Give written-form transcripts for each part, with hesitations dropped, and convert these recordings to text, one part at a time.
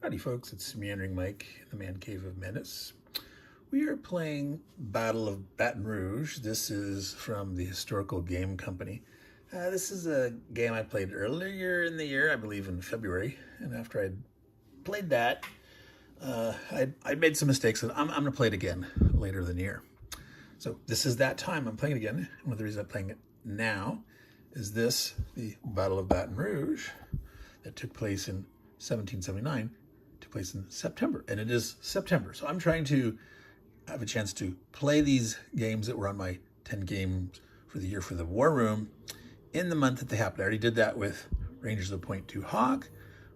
Howdy folks, it's Meandering Mike, the Man Cave of Menace. We are playing Battle of Baton Rouge. This is from the Historical Game Company. This is a game I played earlier in the year, I believe in February. And after I'd played that, I made some mistakes, and I'm going to play it again later in the year. So this is that time I'm playing it again. One of the reasons I'm playing it now is this, the Battle of Baton Rouge, that took place in 1779, took place in September, and it is September. So I'm trying to have a chance to play these games that were on my 10 games for the year for the War Room in the month that they happened. I already did that with Rangers of the Point 2 Hawk,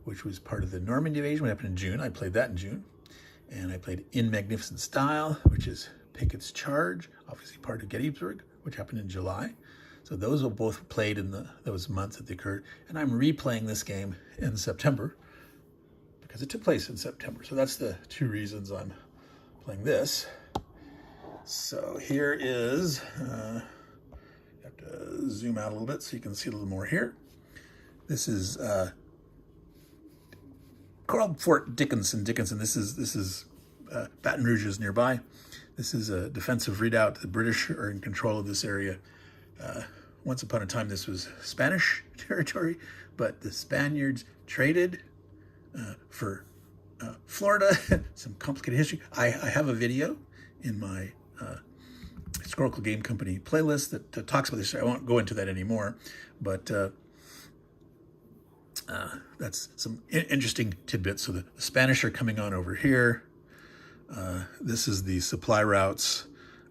which was part of the Normandy invasion, what happened in June. I played that in June. And I played In Magnificent Style, which is Pickett's Charge, obviously part of Gettysburg, which happened in July. So those were both played in those months that they occurred. And I'm replaying this game in September because it took place in September. So that's the two reasons I'm playing this. So here is, you have to zoom out a little bit so you can see a little more here. This is called Fort Dickinson. This is Baton Rouge is nearby. This is a defensive redoubt. The British are in control of this area. Once upon a time, this was Spanish territory, but the Spaniards traded for Florida. Some complicated history. I have a video in my Historical Game Company playlist that talks about this. I won't go into that anymore, but that's some interesting tidbits. So the Spanish are coming on over here. This is the supply routes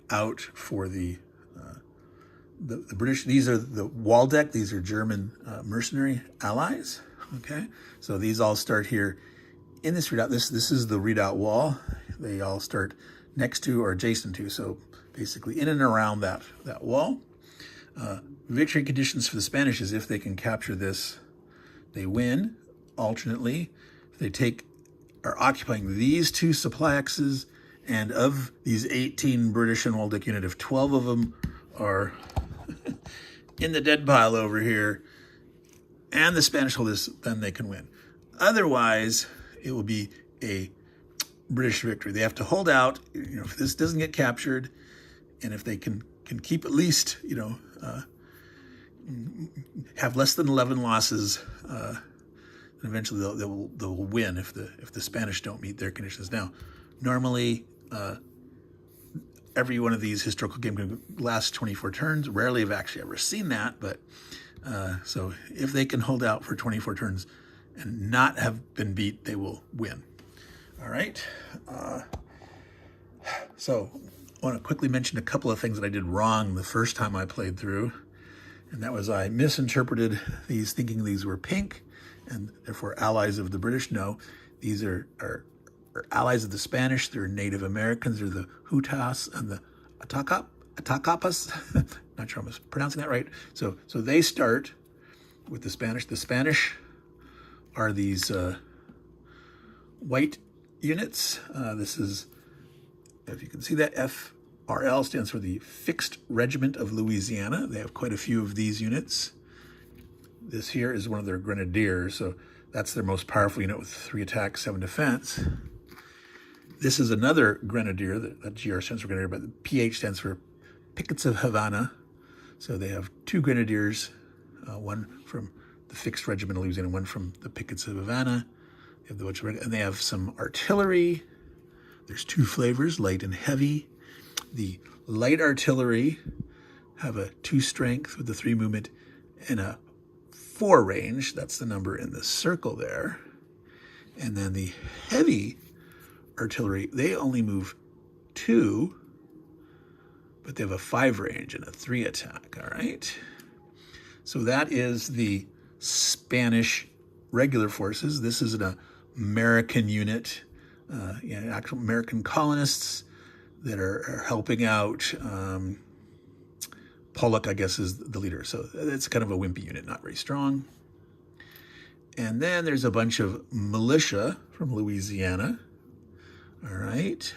out for the British. These are the Waldeck. These are German mercenary allies. Okay, so these all start here in this redoubt. This is the redoubt wall. They all start next to or adjacent to. So basically in and around that wall. Victory conditions for the Spanish is if they can capture this, they win. Alternately, if they are occupying these two supply axes, and of these 18 British and Waldeck unit, if 12 of them are in the dead pile over here, and the Spanish hold this, then they can win. Otherwise, it will be a British victory. They have to hold out, if this doesn't get captured, and if they can keep at least, have less than 11 losses, and eventually they'll win if the Spanish don't meet their conditions. Now, normally, every one of these historical games can last 24 turns. Rarely have actually ever seen that, but so if they can hold out for 24 turns and not have been beat, they will win. All right. So I want to quickly mention a couple of things that I did wrong the first time I played through, and that was I misinterpreted these, thinking these were pink and therefore allies of the British. No, these are allies of the Spanish. They're Native Americans. They're the Hutas and the Atacapas. Not sure I'm pronouncing that right. So they start with the Spanish. The Spanish are these white units. This is, if you can see that, FRL stands for the Fixed Regiment of Louisiana. They have quite a few of these units. This here is one of their grenadiers, so that's their most powerful unit with 3 attack, 7 defense. This is another grenadier, that GR stands for grenadier, but the PH stands for Pickets of Havana. So they have 2 grenadiers, one from the Fixed Regiment of Louisiana, one from the Pickets of Havana. They have and they have some artillery. There's 2 flavors, light and heavy. The light artillery have a 2 strength with the 3 movement and a 4 range. That's the number in the circle there. And then the heavy artillery, they only move 2, but they have a 5 range and a 3 attack. All right. So that is the Spanish regular forces. This is an American unit, actual American colonists that are helping out. Pollock, I guess, is the leader. So it's kind of a wimpy unit, not very strong. And then there's a bunch of militia from Louisiana. All right.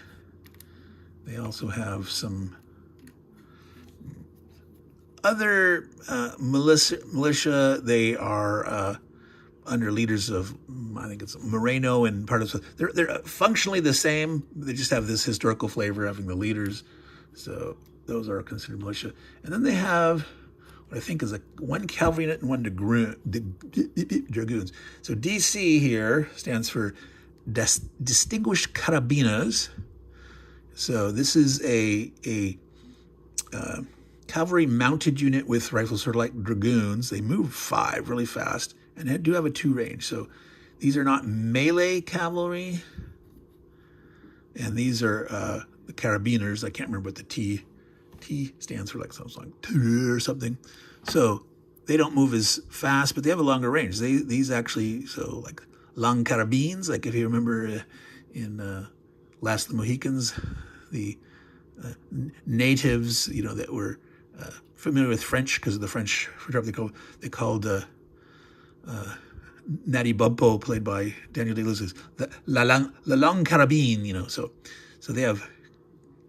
They also have some other militia. They are under leaders of, I think it's Moreno and part of, they're functionally the same. They just have this historical flavor having the leaders. So those are considered militia. And then they have what I think is one cavalry unit and one dragoons. So DC here stands for Distinguished Carabinas. So this is a cavalry mounted unit with rifles, sort of like dragoons. They move 5 really fast and do have a 2 range. So these are not melee cavalry. And these are the carabiners. I can't remember what the T stands for, like something like or something. So they don't move as fast, but they have a longer range. These actually, so like long carabines, like if you remember in Last of the Mohicans, the natives, that were familiar with French because of the French, they called Natty Bumpo, played by Daniel Day-Lewis, la longue carabine, so they have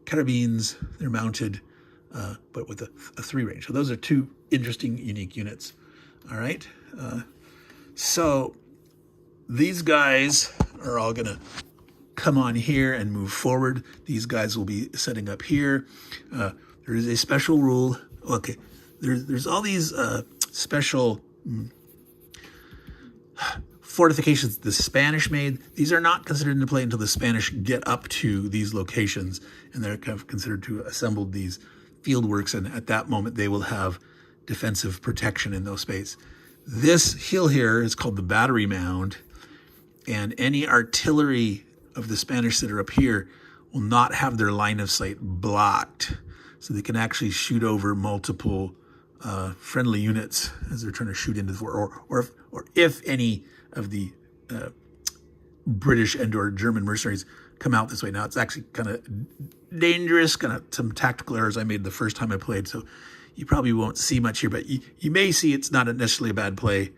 carabines, they're mounted, but with a 3 range. So those are 2 interesting, unique units. All right. So these guys are all going to come on here and move forward. These guys will be setting up here. There is a special rule. Okay. There's all these special fortifications the Spanish made. These are not considered into play until the Spanish get up to these locations, and they're kind of considered to have assembled these field works, and at that moment they will have defensive protection in those spaces. This hill here is called the battery mound, and any artillery of the Spanish that are up here will not have their line of sight blocked, so they can actually shoot over multiple friendly units as they're trying to shoot into the fort, or if any of the British and or German mercenaries come out this way. Now, it's actually kind of dangerous, kind of some tactical errors I made the first time I played, so you probably won't see much here, but you may see it's not necessarily a bad play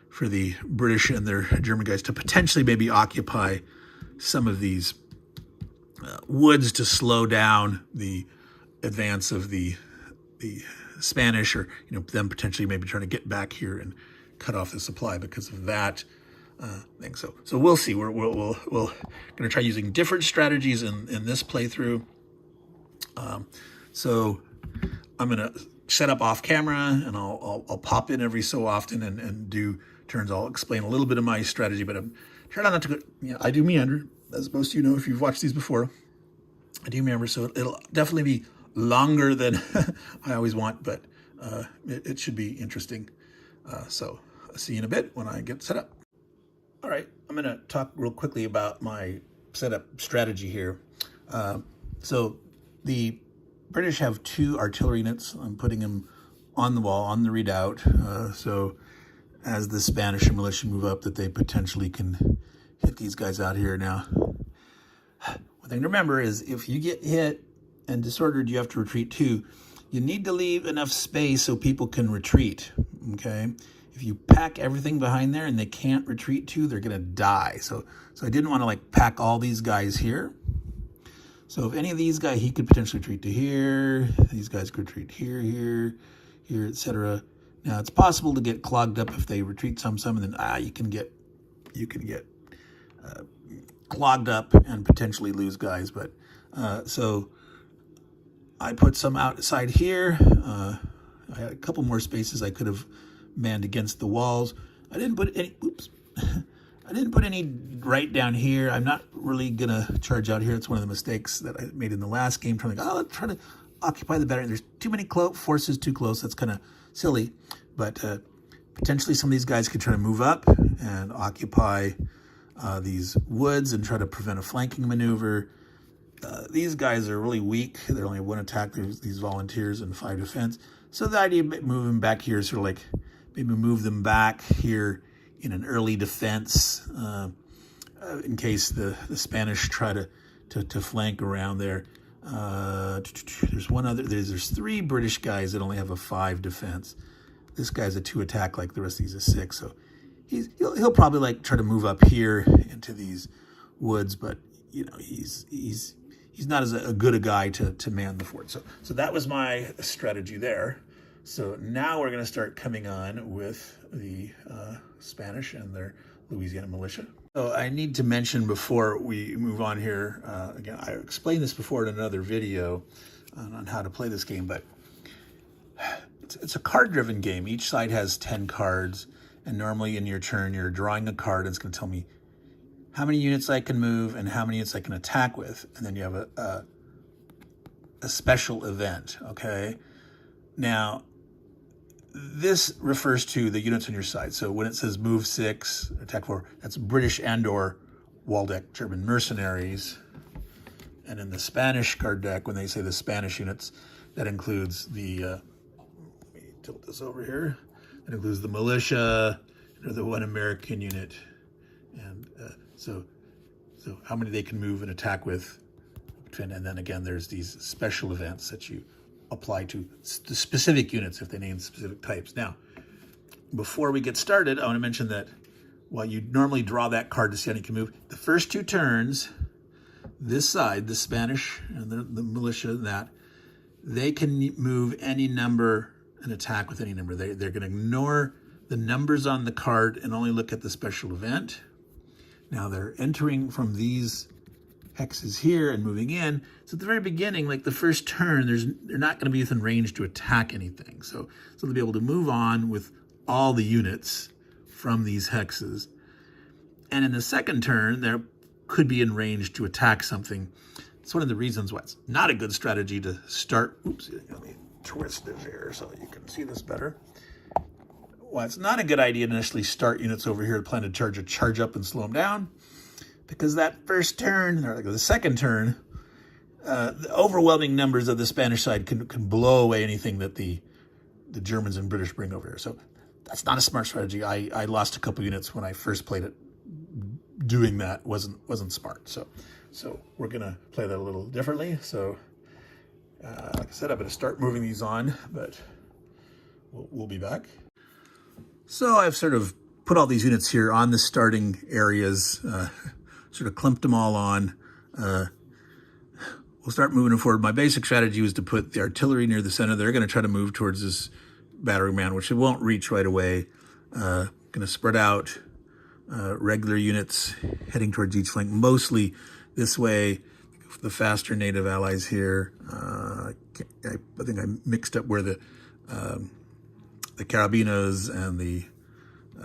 for the British and their German guys to potentially maybe occupy some of these woods to slow down the advance of the Spanish, or them potentially maybe trying to get back here and cut off the supply because of that thing. So we'll see. We're going to try using different strategies in this playthrough. So I'm going to set up off camera, and I'll pop in every so often and do turns. I'll explain a little bit of my strategy, but I'm trying not to go. I do meander, as most of you know if you've watched these before. I do meander, so it'll definitely be longer than I always want, but it should be interesting. So I'll see you in a bit when I get set up. All right, I'm going to talk real quickly about my setup strategy here. So the British have 2 artillery units. I'm putting them on the wall, on the redoubt. So as the Spanish and militia move up, that they potentially can hit these guys out here. Now, one thing to remember is if you get hit and disordered, you have to retreat too. You need to leave enough space so people can retreat, okay? If you pack everything behind there and they can't retreat to, they're gonna die. So I didn't want to pack all these guys here. So if any of these guys, he could potentially retreat to here. These guys could retreat here, here, etc. Now it's possible to get clogged up if they retreat some, and then you can get clogged up and potentially lose guys. But so I put some outside here. I had a couple more spaces I could have manned against the walls. I didn't put any. Oops. I didn't put any right down here. I'm not really gonna charge out here. It's one of the mistakes that I made in the last game, trying to occupy the battery. There's too many forces too close. That's kind of silly, but potentially some of these guys could try to move up and occupy these woods and try to prevent a flanking maneuver. These guys are really weak. They're only 1 attack. There's these volunteers and 5 defense. So the idea of moving back here is sort of like maybe move them back here in an early defense in case the Spanish try to flank around there. There's one other. There's 3 British guys that only have a 5 defense. This guy's a 2 attack, like the rest of these are 6. So he'll probably try to move up here into these woods, but he's not as a good a guy to man the fort. So that was my strategy there. So now we're going to start coming on with the Spanish and their Louisiana militia. So I need to mention before we move on here, again, I explained this before in another video on how to play this game, but it's a card-driven game. Each side has 10 cards, and normally in your turn, you're drawing a card, and it's going to tell me how many units I can move and how many units I can attack with. And then you have a special event, okay? Now, this refers to the units on your side. So when it says move 6, attack 4, that's British and or Waldeck German mercenaries. And in the Spanish card deck, when they say the Spanish units, that includes the, let me tilt this over here, that includes the militia, or the one American unit, and so how many they can move and attack with. And then again, there's these special events that you apply to the specific units if they name specific types. Now, before we get started, I want to mention that while you normally draw that card to see how you can move, the first 2 turns, this side, the Spanish and the militia, that they can move any number and attack with any number. They're going to ignore the numbers on the card and only look at the special event. Now they're entering from these hexes here and moving in. So at the very beginning, like the first turn, they're not going to be within range to attack anything. So they'll be able to move on with all the units from these hexes. And in the second turn, they could be in range to attack something. It's one of the reasons why it's not a good strategy to start. Oops, let me twist this here so you can see this better. Well, it's not a good idea to initially start units over here to plan to charge up and slow them down, because that first turn, or like the second turn, the overwhelming numbers of the Spanish side can blow away anything that the Germans and British bring over here. So that's not a smart strategy. I lost a couple units when I first played it. Doing that wasn't smart. So we're gonna play that a little differently. So like I said, I'm gonna start moving these on, but we'll be back. So I've sort of put all these units here on the starting areas, sort of clumped them all on. We'll start moving them forward. My basic strategy was to put the artillery near the center. They're going to try to move towards this battering ram, which it won't reach right away. Going to spread out regular units heading towards each flank, mostly this way. The faster native allies here. I think I mixed up where the carabinas and the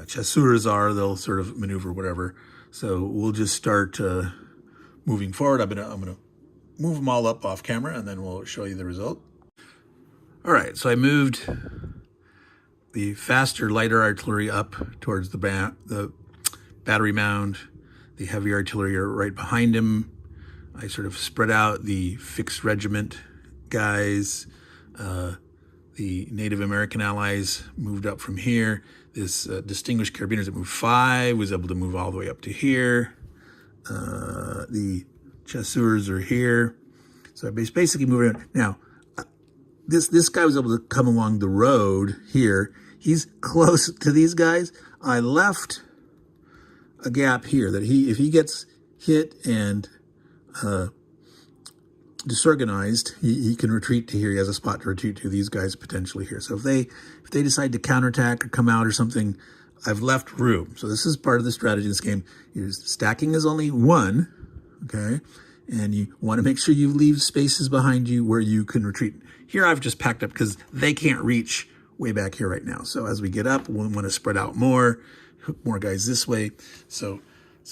chasseurs are. They'll sort of maneuver whatever. So we'll just start moving forward. I'm gonna move them all up off camera, and then we'll show you the result. All right, so I moved the faster, lighter artillery up towards the battery mound. The heavy artillery are right behind him. I sort of spread out the fixed regiment guys. The Native American allies moved up from here. This distinguished carabiners that moved 5 was able to move all the way up to here. The chasseurs are here. So I basically moved around. Now, this guy was able to come along the road here. He's close to these guys. I left a gap here that if he gets hit and disorganized, he can retreat to here. He has a spot to retreat to. These guys potentially here. So if they decide to counterattack or come out or something, I've left room. So this is part of the strategy in this game. Stacking is only 1, okay? And you want to make sure you leave spaces behind you where you can retreat. Here I've just packed up because they can't reach way back here right now. So as we get up, we want to spread out more guys this way. So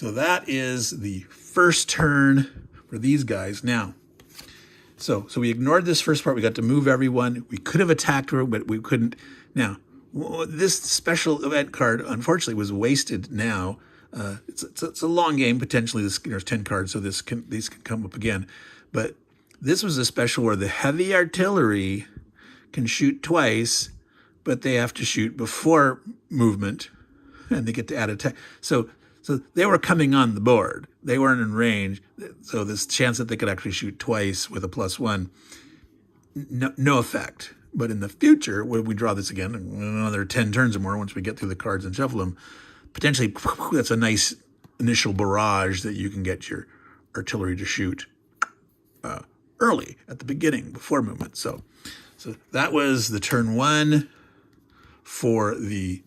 that is the first turn for these guys. Now, so we ignored this first part. We got to move everyone. We could have attacked her, but we couldn't. Now, this special event card, unfortunately, was wasted now. It's a long game, potentially. There's 10 cards, so these can come up again. But this was a special where the heavy artillery can shoot twice, but they have to shoot before movement, and they get to add attack. So they were coming on the board. They weren't in range. So this chance that they could actually shoot twice with a +1, no effect. But in the future, when we draw this again, another 10 turns or more, once we get through the cards and shuffle them, potentially that's a nice initial barrage that you can get your artillery to shoot early at the beginning, before movement. So So that was the turn 1 for the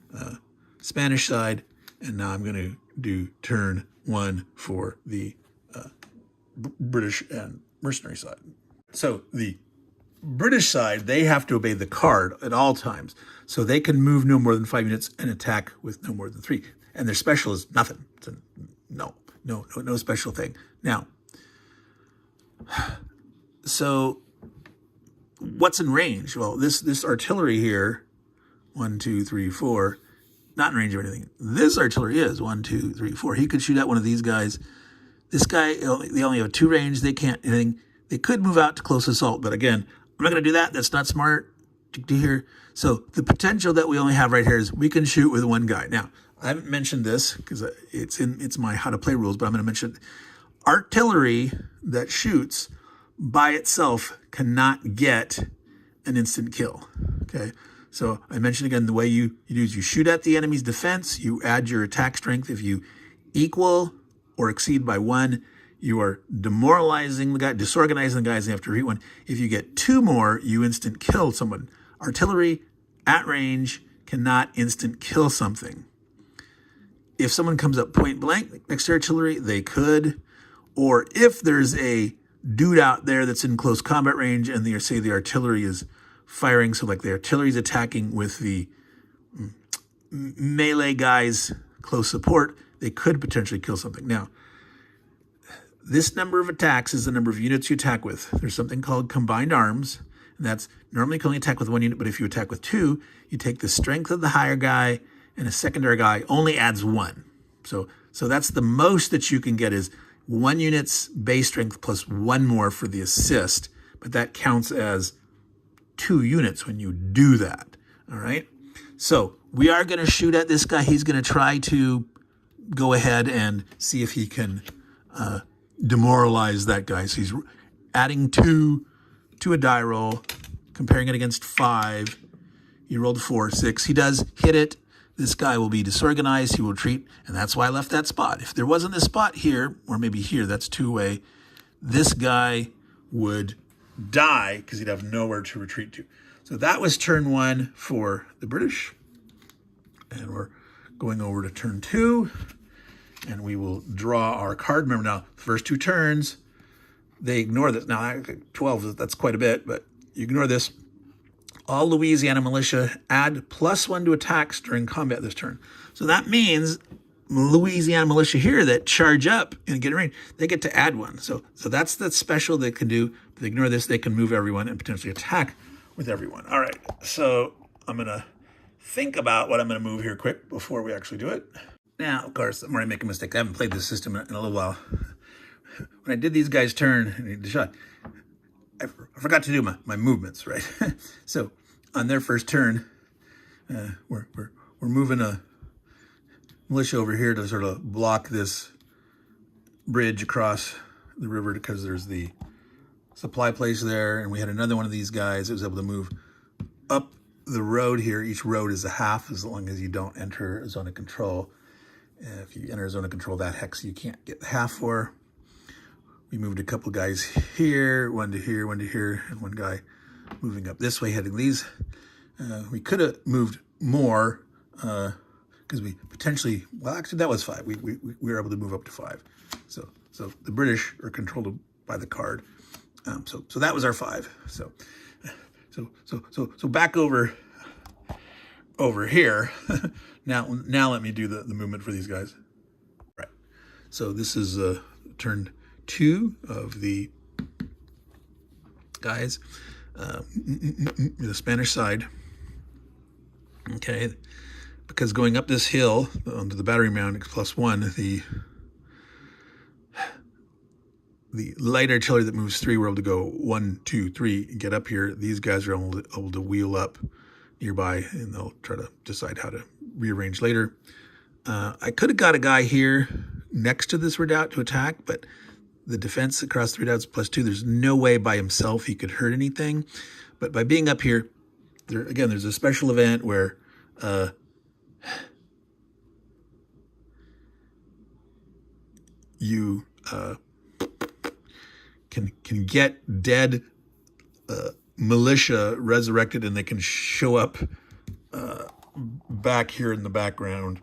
Spanish side, and now I'm going to do turn 1 for the British and mercenary side. So the British side, they have to obey the card at all times. So they can move no more than 5 units and attack with no more than 3. And their special is nothing. It's no special thing. Now, so what's in range? Well, this artillery here, 1, 2, 3, 4, not in range of anything. This artillery is 1, 2, 3, 4. He could shoot at one of these guys. This guy, they only have 2 range. They can't anything. They could move out to close assault, but again, I'm not going to do that. That's not smart to do here. So the potential that we only have right here is we can shoot with 1 guy. Now, I haven't mentioned this because it's my how to play rules, but I'm going to mention artillery that shoots by itself cannot get an instant kill. Okay. So I mentioned again, the way you do is you shoot at the enemy's defense, you add your attack strength. If you equal or exceed by 1, you are demoralizing the guy, disorganizing the guys, and you have to read 1. If you get 2 more, you instant kill someone. Artillery at range cannot instant kill something. If someone comes up point blank next to artillery, they could. Or if there's a dude out there that's in close combat range and say the artillery is firing, so like the artillery is attacking with the melee guys, close support, they could potentially kill something. Now, this number of attacks is the number of units you attack with. There's something called combined arms, and that's normally you can only attack with 1 unit, but if you attack with 2, you take the strength of the higher guy, and a secondary guy only adds 1. So that's the most that you can get is 1 unit's base strength plus 1 more for the assist, but that counts as 2 units when you do that, all right? So we are going to shoot at this guy. He's going to try to go ahead and see if he can demoralize that guy. So he's adding 2 to a die roll, comparing it against 5. He rolled 4, 6. He does hit it. This guy will be disorganized. He will retreat, and that's why I left that spot. If there wasn't this spot here, or maybe here, that's 2-way, this guy would die because he'd have nowhere to retreat to. So that was turn 1 for the British. And we're going over to turn 2, and we will draw our card. Remember now, first 2 turns, they ignore this. Now, 12, that's quite a bit, but you ignore this. All Louisiana militia add +1 to attacks during combat this turn. So that means Louisiana militia here that charge up and get in range, they get to add 1. So that's the special they can do. If they ignore this, they can move everyone and potentially attack with everyone. All right, so I'm going to think about what I'm going to move here quick before we actually do it. Now, of course, I'm already making a mistake. I haven't played this system in a little while. When I did these guys' turn and the shot, I forgot to do my movements, right? So on their first turn, we're moving a militia over here to sort of block this bridge across the river because there's the supply place there, and we had another one of these guys that was able to move up the road here. Each road is a half as long as you don't enter a zone of control. If you enter a zone of control, that hex you can't get the half for. We moved a couple guys here, 1 to here, 1 to here, and 1 guy moving up this way, heading these. We could have moved more because we potentially, well, actually that was 5. We were able to move up to 5. So the British are controlled by the card. So that was our 5. So back over here. now let me do the movement for these guys. Right. So this is turn 2 of the guys, the Spanish side. Okay, because going up this hill onto the battery mound +1, the light artillery that moves 3, we're able to go 1, 2, 3, and get up here. These guys are able to wheel up nearby, and they'll try to decide how to rearrange later. I could have got a guy here next to this redoubt to attack, but the defense across 3 redoubts +2, there's no way by himself he could hurt anything. But by being up here, there's a special event where you can get dead militia resurrected, and they can show up back here in the background.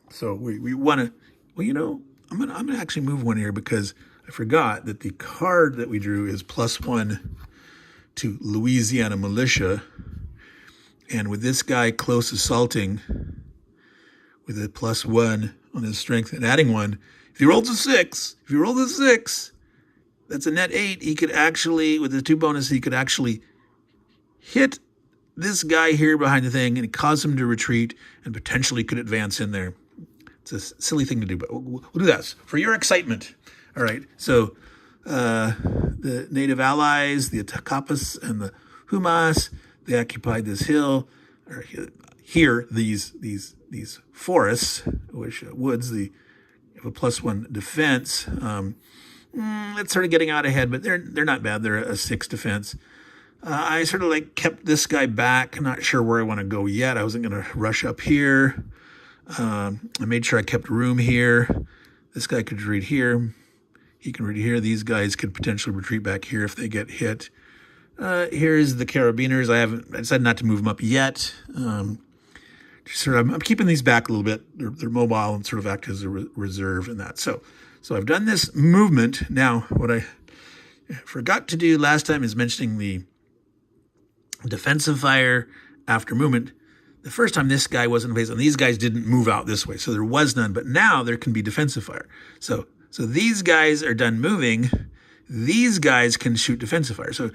So we want to, well, you know, I'm gonna actually move one here because I forgot that the card that we drew is +1 to Louisiana militia. And with this guy close assaulting with a +1 on his strength and adding 1, if he rolls a 6, that's a net 8. He could actually, with the 2 bonus, he could actually hit this guy here behind the thing and cause him to retreat and potentially could advance in there. It's a silly thing to do, but we'll do that for your excitement. All right, so the native allies, the Atacapas and the Humas, they occupied this hill, or here, these forests, which woods, they have a +1 defense. It's sort of getting out ahead, but they're not bad. They're a 6 defense. I sort of like kept this guy back. I'm not sure where I want to go yet. I wasn't going to rush up here. I made sure I kept room here. This guy could read here. He can read here. These guys could potentially retreat back here if they get hit. Here's the carabiners. I decided not to move them up yet. I'm keeping these back a little bit. They're mobile and sort of act as a reserve in that. So I've done this movement. Now, what I forgot to do last time is mentioning the defensive fire after movement. The first time this guy wasn't phased, and these guys didn't move out this way, so there was none. But now there can be defensive fire. So these guys are done moving. These guys can shoot defensive fire. So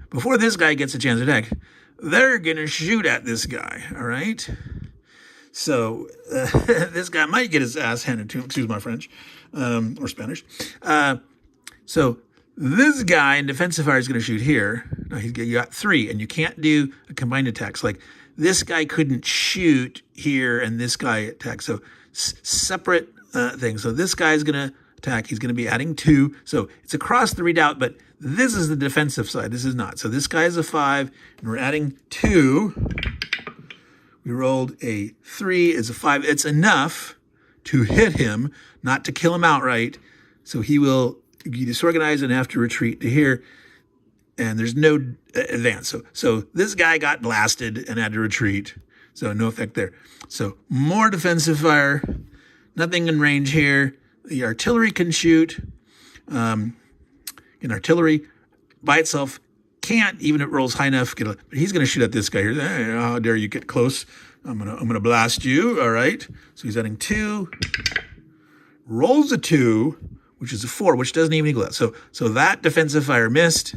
before this guy gets a chance to attack, they're going to shoot at this guy, all right? So this guy might get his ass handed to him, excuse my French, or Spanish. So this guy in defensive fire is going to shoot here. Now you got 3, and you can't do a combined attacks. Like this guy couldn't shoot here, and this guy attacks. So separate things. So this guy is going to attack. He's going to be adding 2. So it's across the redoubt, but this is the defensive side. This is not. So this guy is a 5, and we're adding 2. We rolled a 3 is a 5. It's enough to hit him, not to kill him outright. So he will be disorganized and have to retreat to here. And there's no advance. So this guy got blasted and had to retreat. So no effect there. So more defensive fire. Nothing in range here. The artillery can shoot. Artillery by itself can't, even if it rolls high enough. But he's going to shoot at this guy here. Hey, how dare you get close? I'm gonna blast you. All right. So he's adding 2. Rolls a 2, which is a 4, which doesn't even equal that. So that defensive fire missed.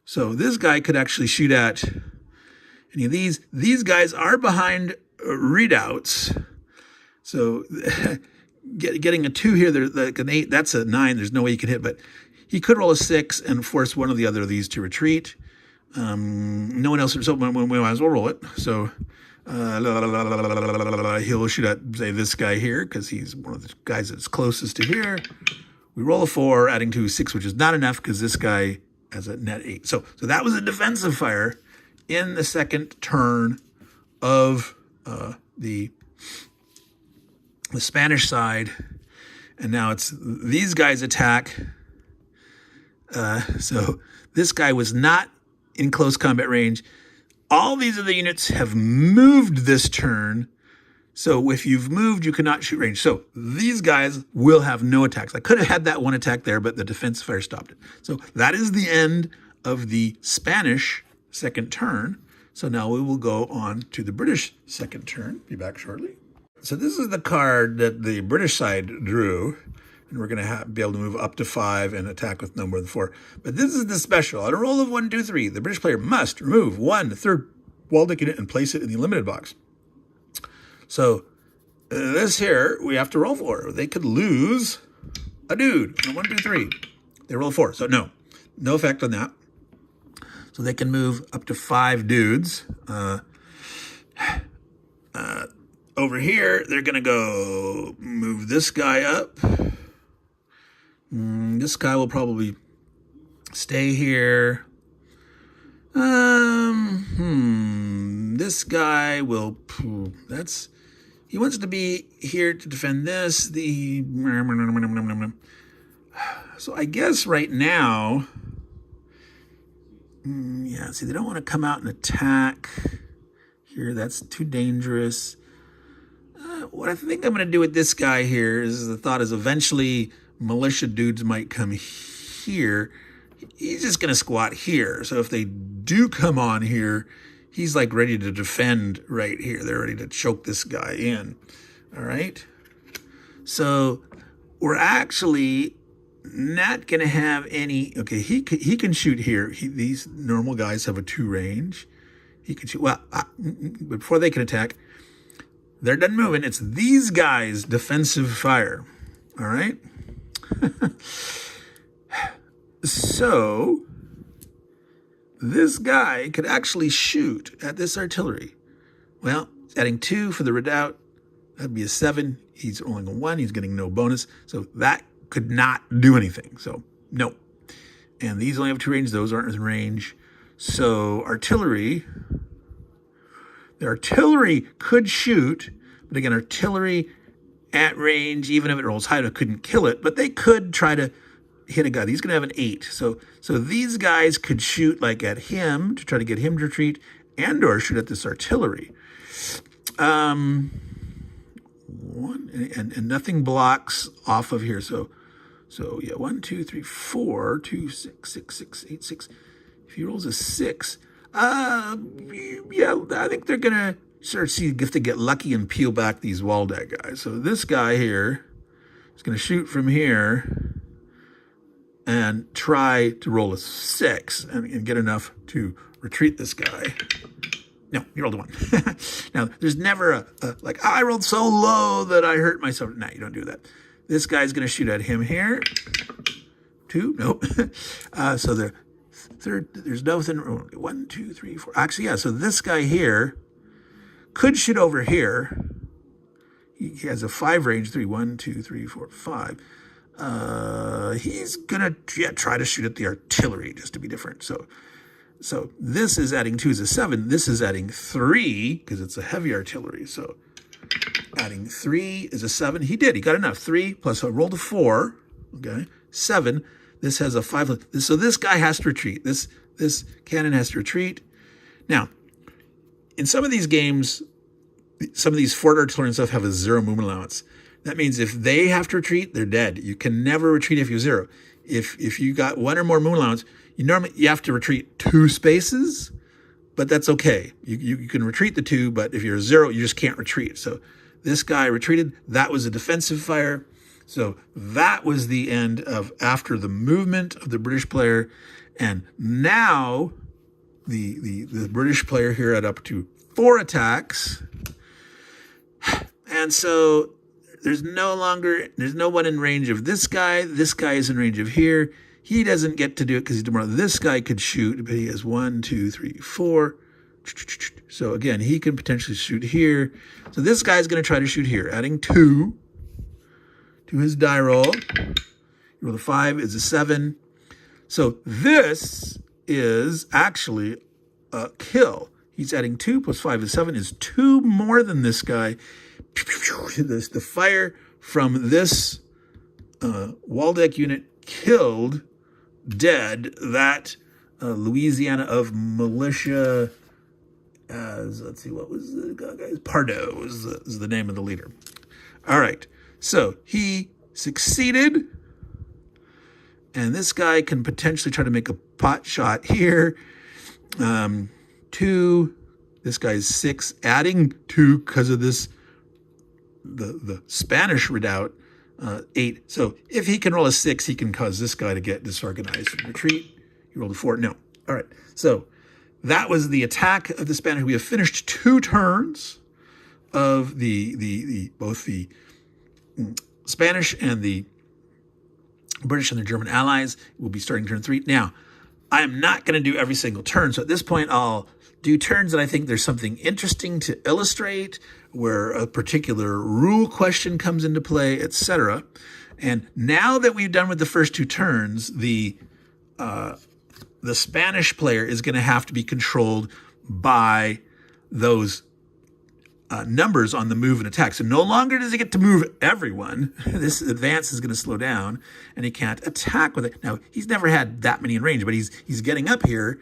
So this guy could actually shoot at any of these. These guys are behind readouts. So getting a 2 here, there's like an 8, that's a 9. There's no way you can hit, but he could roll a 6 and force one or the other of these to retreat. No one else, so we might as well roll it. So he'll shoot at, say, this guy here because he's one of the guys that's closest to here. We roll a 4, adding to 6, which is not enough because this guy has a net 8. So that was a defensive fire in the second turn of the Spanish side. And now it's these guys attack. So this guy was not in close combat range. All these other units have moved this turn. So if you've moved, you cannot shoot range. So these guys will have no attacks. I could have had that one attack there, but the defense fire stopped it. So that is the end of the Spanish second turn. So now we will go on to the British second turn. Be back shortly. So this is the card that the British side drew. And we're going to be able to move up to 5 and attack with no more than 4. But this is the special. On a roll of 1, 2, 3, the British player must remove 1 third Waldeck unit and place it in the eliminated box. So this here, we have to roll for. They could lose a dude. 1, 2, 3. They roll 4. So no effect on that. So they can move up to 5 dudes. Over here, they're going to go move this guy up. This guy will probably stay here. This guy will, he wants to be here to defend this. So I guess right now, yeah, see, they don't want to come out and attack here. That's too dangerous. What I think I'm going to do with this guy here is the thought is eventually militia dudes might come here. He's just going to squat here. So if they do come on here, he's like ready to defend right here. They're ready to choke this guy in. All right. So we're actually not going to have any. Okay, he can shoot here. These normal guys have a 2 range. He can shoot. Well, before they can attack, they're done moving. It's these guys' defensive fire. All right. So this guy could actually shoot at this artillery. Well, adding 2 for the redoubt. That'd be a 7. He's rolling a 1. He's getting no bonus. So that could not do anything. So no. And these only have 2 range. Those aren't in range. So artillery. The artillery could shoot. But again, artillery at range, even if it rolls high, it couldn't kill it. But they could try to hit a guy. He's going to have an 8. So these guys could shoot like at him to try to get him to retreat and or shoot at this artillery. One and nothing blocks off of here. So yeah, 1, 2, 3, 4, 2, 6, 6, 6, 8, 6. If he rolls a 6, yeah, I think they're gonna sort of see if they get lucky and peel back these Waldeck guys. So this guy here is gonna shoot from here and try to roll a 6 and get enough to retreat this guy. No, you rolled a 1. Now, there's never a like, I rolled so low that I hurt myself. No, you don't do that. This guy's going to shoot at him here. 2, nope. So the third, there's nothing. 1, 2, 3, 4. Actually, yeah, so this guy here could shoot over here. He has a 5 range, 3, 1, 2, 3, 4, 5. He's going to try to shoot at the artillery just to be different. So this is adding 2 is a 7. This is adding 3 because it's a heavy artillery. So adding 3 is a 7. He did. He got enough. 3 plus I rolled a 4. Okay. 7. This has a 5. So this guy has to retreat. This cannon has to retreat. Now, in some of these games, some of these fort artillery and stuff have a 0 movement allowance. That means if they have to retreat, they're dead. You can never retreat if you're 0. If you got 1 or more movement allowance, you have to retreat 2 spaces, but that's okay. You can retreat the 2, but if you're 0, you just can't retreat. So this guy retreated. That was a defensive fire. So that was the end of after the movement of the British player. And now the British player here had up to 4 attacks. And so there's no one in range of this guy. This guy is in range of here. He doesn't get to do it because he's tomorrow. This guy could shoot, but he has 1, 2, 3, 4. So again, he can potentially shoot here. So this guy's going to try to shoot here, adding 2 to his die roll. You roll a 5 is a 7. So this is actually a kill. He's adding 2 plus 5 is 7 is 2 more than this guy. The fire from this Waldeck unit killed dead that Louisiana of militia as, let's see, what was the guy's? Pardo is the name of the leader. All right, so he succeeded, and this guy can potentially try to make a pot shot here. 2, this guy's 6, adding 2 because of this, the Spanish redoubt. 8. So if he can roll a 6, he can cause this guy to get disorganized and retreat. He rolled a 4. No. All right. So that was the attack of the Spanish. We have finished 2 turns of both the Spanish and the British and the German allies. We'll be starting turn 3. Now, I am not going to do every single turn. So at this point, I'll do turns that I think there's something interesting to illustrate, where a particular rule question comes into play, etc. And now that we've done with the first 2 turns, the Spanish player is going to have to be controlled by those numbers on the move and attack. So no longer does he get to move everyone. This advance is going to slow down, and he can't attack with it. Now, he's never had that many in range, but he's getting up here,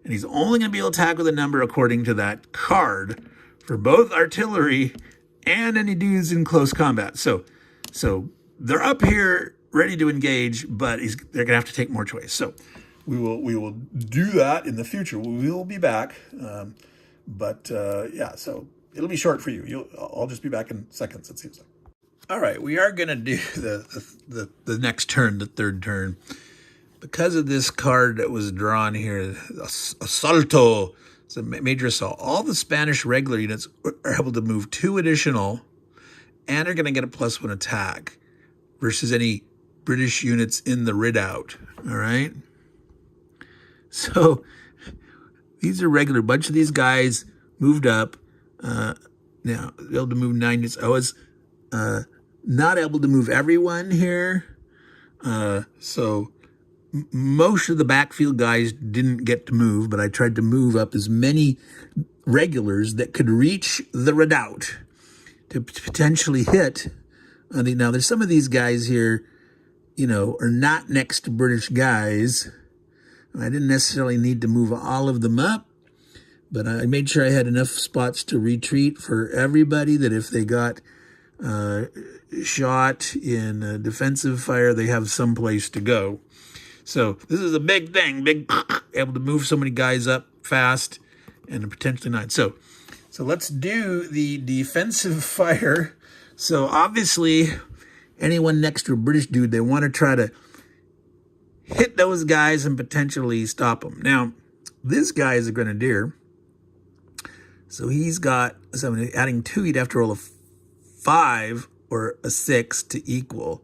and he's only going to be able to attack with a number according to that card for both artillery and any dudes in close combat. So they're up here ready to engage, but they're going to have to take more choice. So we will do that in the future. We will be back, yeah. So it'll be short for you. I'll just be back in seconds, it seems like. All right, we are going to do the next turn, the third turn. Because of this card that was drawn here, Assalto, it's a major assault. All the Spanish regular units are able to move 2 additional and are going to get a +1 attack versus any British units in the redoubt, all right? So these are regular. A bunch of these guys moved up. Now, able to move 9 units. I was not able to move everyone here. So most of the backfield guys didn't get to move, but I tried to move up as many regulars that could reach the redoubt to potentially hit. Now, there's some of these guys here, are not next to British guys. I didn't necessarily need to move all of them up, but I made sure I had enough spots to retreat for everybody, that if they got shot in defensive fire, they have some place to go. So this is a big thing, able to move so many guys up fast and potentially not. So let's do the defensive fire. So obviously, anyone next to a British dude, they want to try to hit those guys and potentially stop them. Now, this guy is a grenadier. So he's got, adding 2, he'd have to roll a 5 or a 6 to equal.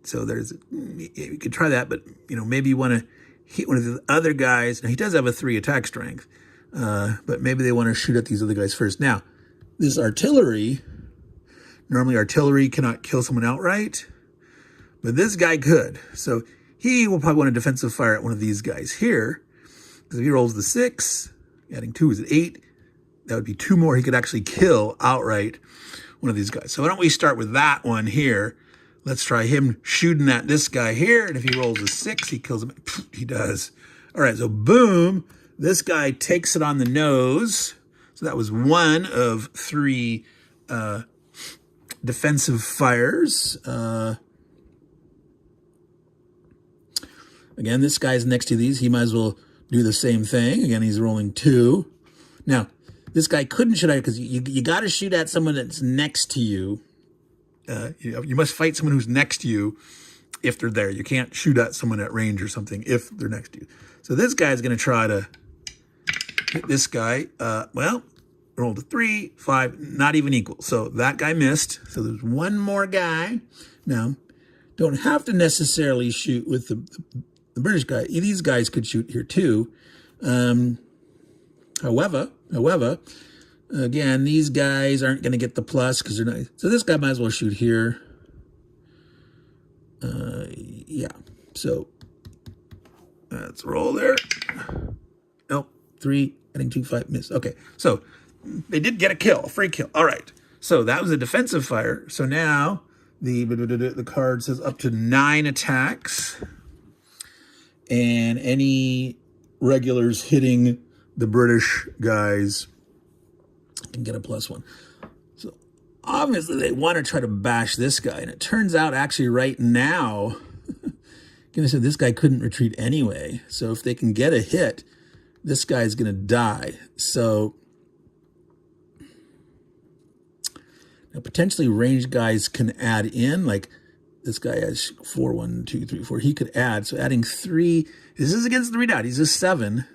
So you could try that, but, maybe you want to hit one of the other guys. Now, he does have a 3 attack strength, but maybe they want to shoot at these other guys first. Now, this artillery, normally artillery cannot kill someone outright, but this guy could. So he will probably want a defensive fire at one of these guys here, because if he rolls the 6, adding 2 is 8, that would be 2 more. He could actually kill outright one of these guys. So why don't we start with that one here? Let's try him shooting at this guy here, and if he rolls a 6, he kills him. He does. All right, so boom, this guy takes it on the nose. So that was 1 of 3 defensive fires. Again, this guy's next to these. He might as well do the same thing. Again, he's rolling 2. Now, this guy couldn't shoot at, because you got to shoot at someone that's next to you. You must fight someone who's next to you if they're there. You can't shoot at someone at range or something if they're next to you. So this guy's going to try to hit this guy. Rolled a 3, 5, not even equal. So that guy missed. So there's 1 more guy. Now, don't have to necessarily shoot with the British guy. These guys could shoot here too. However, again, these guys aren't going to get the plus because they're not. So this guy might as well shoot here. Yeah. So let's roll there. Nope. 3, adding 2, 5, miss. Okay. So they did get a kill, a free kill. All right. So that was a defensive fire. So now the card says up to 9 attacks, and any regulars hitting the British guys can get a +1. So obviously they want to try to bash this guy, and it turns out actually right now, gonna say this guy couldn't retreat anyway. So if they can get a hit, this guy's gonna die. So now potentially ranged guys can add in, like this guy has 4, 1, 2, 3, 4. He could add. So adding 3. This is against the redoubt. He's a 7.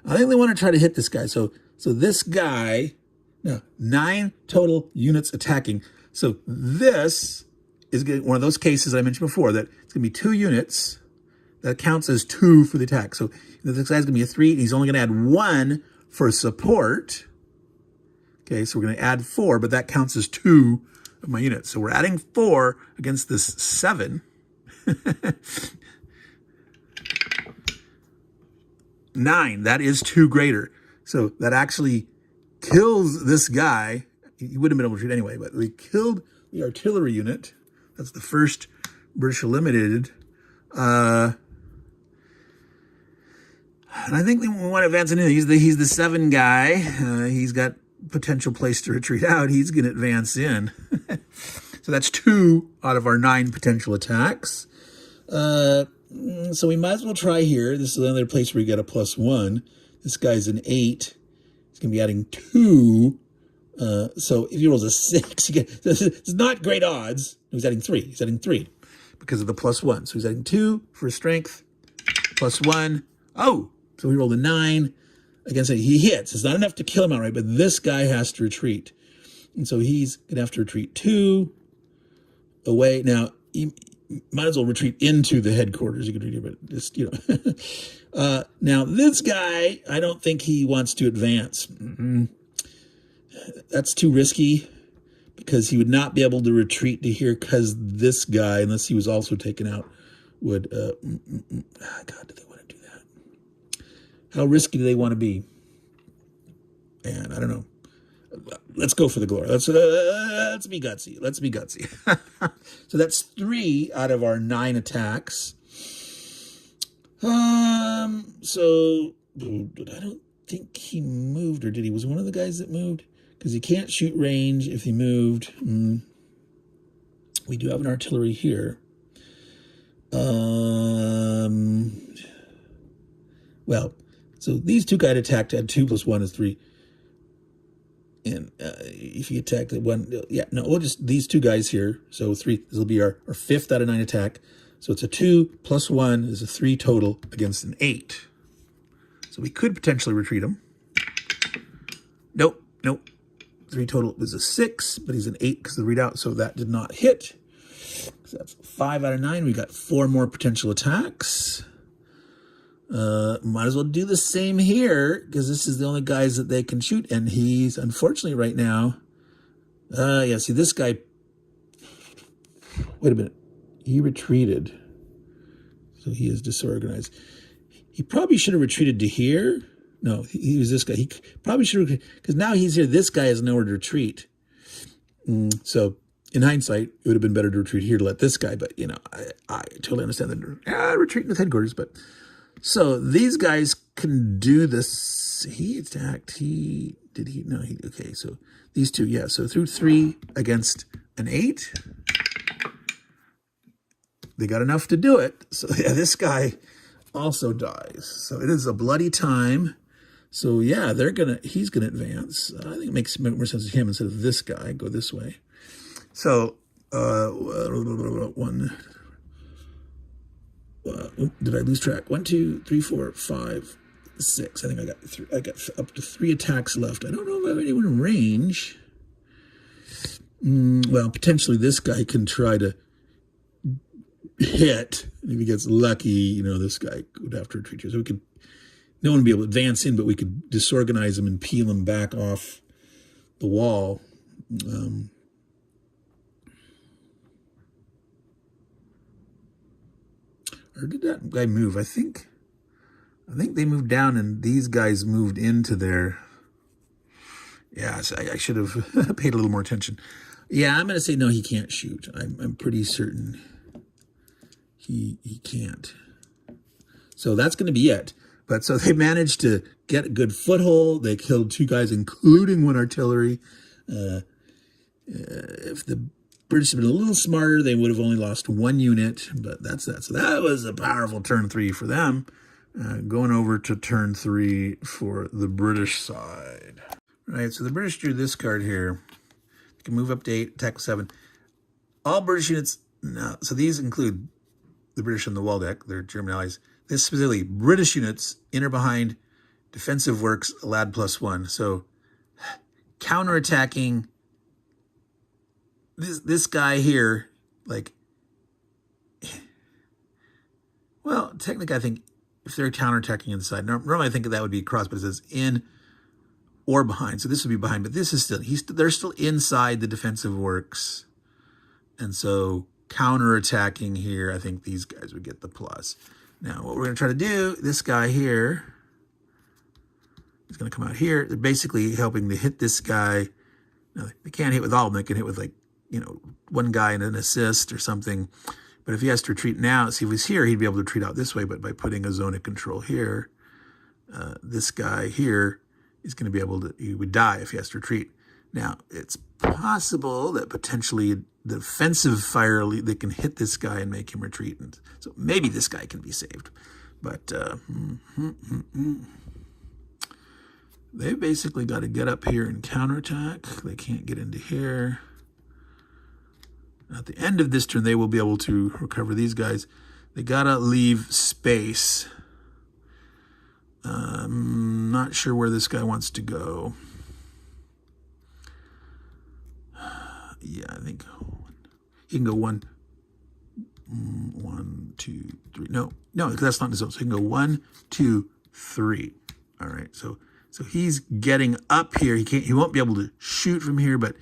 I think they want to try to hit this guy. So this guy, now 9 total units attacking. So this is one of those cases I mentioned before that it's going to be 2 units. That counts as 2 for the attack. So this guy's going to be a 3, and he's only going to add 1 for support. Okay, so we're going to add 4, but that counts as 2 of my units. So we're adding 4 against this 7. 9, that is 2 greater. So that actually kills this guy. He wouldn't have been able to shoot anyway, but we killed the artillery unit. That's the first British eliminated. And I think we want to advance in. He's the 7 guy. He's got potential place to retreat out. He's going to advance in. So that's 2 out of our 9 potential attacks. So we might as well try here. This is another place where we get a +1. This guy's an 8. He's going to be adding 2. So if he rolls a 6, this is not great odds. He's adding 3. He's adding 3 because of the +1. So he's adding 2 for strength, +1. Oh, so he rolled a 9 against it. He hits. It's not enough to kill him outright, but this guy has to retreat. And so he's going to have to retreat 2 away. Now, he might as well retreat into the headquarters. You could retreat, but just, you know. Now, this guy, I don't think he wants to advance. That's too risky because he would not be able to retreat to here because this guy, unless he was also taken out, would, God, do they want to do that? How risky do they want to be? And I don't know. Let's go for the glory. Let's be gutsy. Let's be gutsy. So that's 3 out of our 9 attacks. So I don't think he moved, or did he? Was one of the guys that moved? Because he can't shoot range if he moved. We do have an artillery here. Well, so these 2 guys attacked at 2 + 1 is 3. And if he attacked at 1, yeah, no, we'll just, these 2 guys here. So 3, this will be our 5th out of 9 attack. So it's a 2 + 1 is a 3 total against an 8. So we could potentially retreat him. Nope. 3 total is a 6, but he's an 8 because of the readout, so that did not hit. So that's 5 out of 9. We got 4 more potential attacks. Might as well do the same here because this is the only guys that they can shoot, and he's unfortunately right now. Yeah, see this guy. Wait a minute, he retreated, so he is disorganized. He probably should have retreated to here. No, he was this guy. He probably should have, because now he's here. This guy has nowhere to retreat. So in hindsight, it would have been better to retreat here to let this guy. But you know, I totally understand that retreating with headquarters, but. So these guys can do this. He attacked. Did he? No, okay. So these 2, yeah. So through 3 against an 8, they got enough to do it. So yeah, this guy also dies. So it is a bloody time. So yeah, he's gonna advance. I think it makes more sense to him instead of this guy. Go this way. So 1. Did I lose track? 1, 2, 3, 4, 5, 6. I think I got up to 3 attacks left. I don't know if I have anyone in range. Well, potentially this guy can try to hit. And if he gets lucky, you know, this guy would have to retreat here. So no one would be able to advance in, but we could disorganize him and peel him back off the wall. Or did that guy move? I think they moved down and these guys moved into their... Yeah, so I should have paid a little more attention. Yeah, I'm going to say no, he can't shoot. I'm pretty certain he can't. So that's going to be it. But so they managed to get a good foothold. They killed 2 guys, including 1 artillery. If the British had been a little smarter, they would have only lost 1 unit, but that's that. So that was a powerful turn 3 for them. Going over to turn 3 for the British side. All right, so the British drew this card here. You can move up to 8, attack with 7. All British units, no, so these include the British on the wall deck, their German allies. This specifically, British units, inner behind, defensive works, allowed +1. So counterattacking. This guy here, like, well, technically, I think if they're counterattacking inside, normally I think that would be across, but it says in or behind. So this would be behind, but this is still, they're still inside the defensive works. And so counterattacking here, I think these guys would get the plus. Now, what we're going to try to do, this guy here, He's going to come out here. They're basically helping to hit this guy. Now, they can't hit with all of them. They can hit with, like, you know, one guy and an assist or something. But if he has to retreat now, see, if he's here, he'd be able to retreat out this way. But by putting a zone of control here, this guy here is going to be able to, he would die if he has to retreat. Now, it's possible that potentially the defensive fire, they can hit this guy and make him retreat. And so maybe this guy can be saved. But they basically got to get up here and counterattack. They can't get into here. At the end of this turn, they will be able to recover these guys. They got to leave space. I'm not sure where this guy wants to go. Yeah, I think he can go 1, 2, 3. No, that's not the zone. So he can go 1, 2, 3. All right, so he's getting up here. He won't be able to shoot from here, but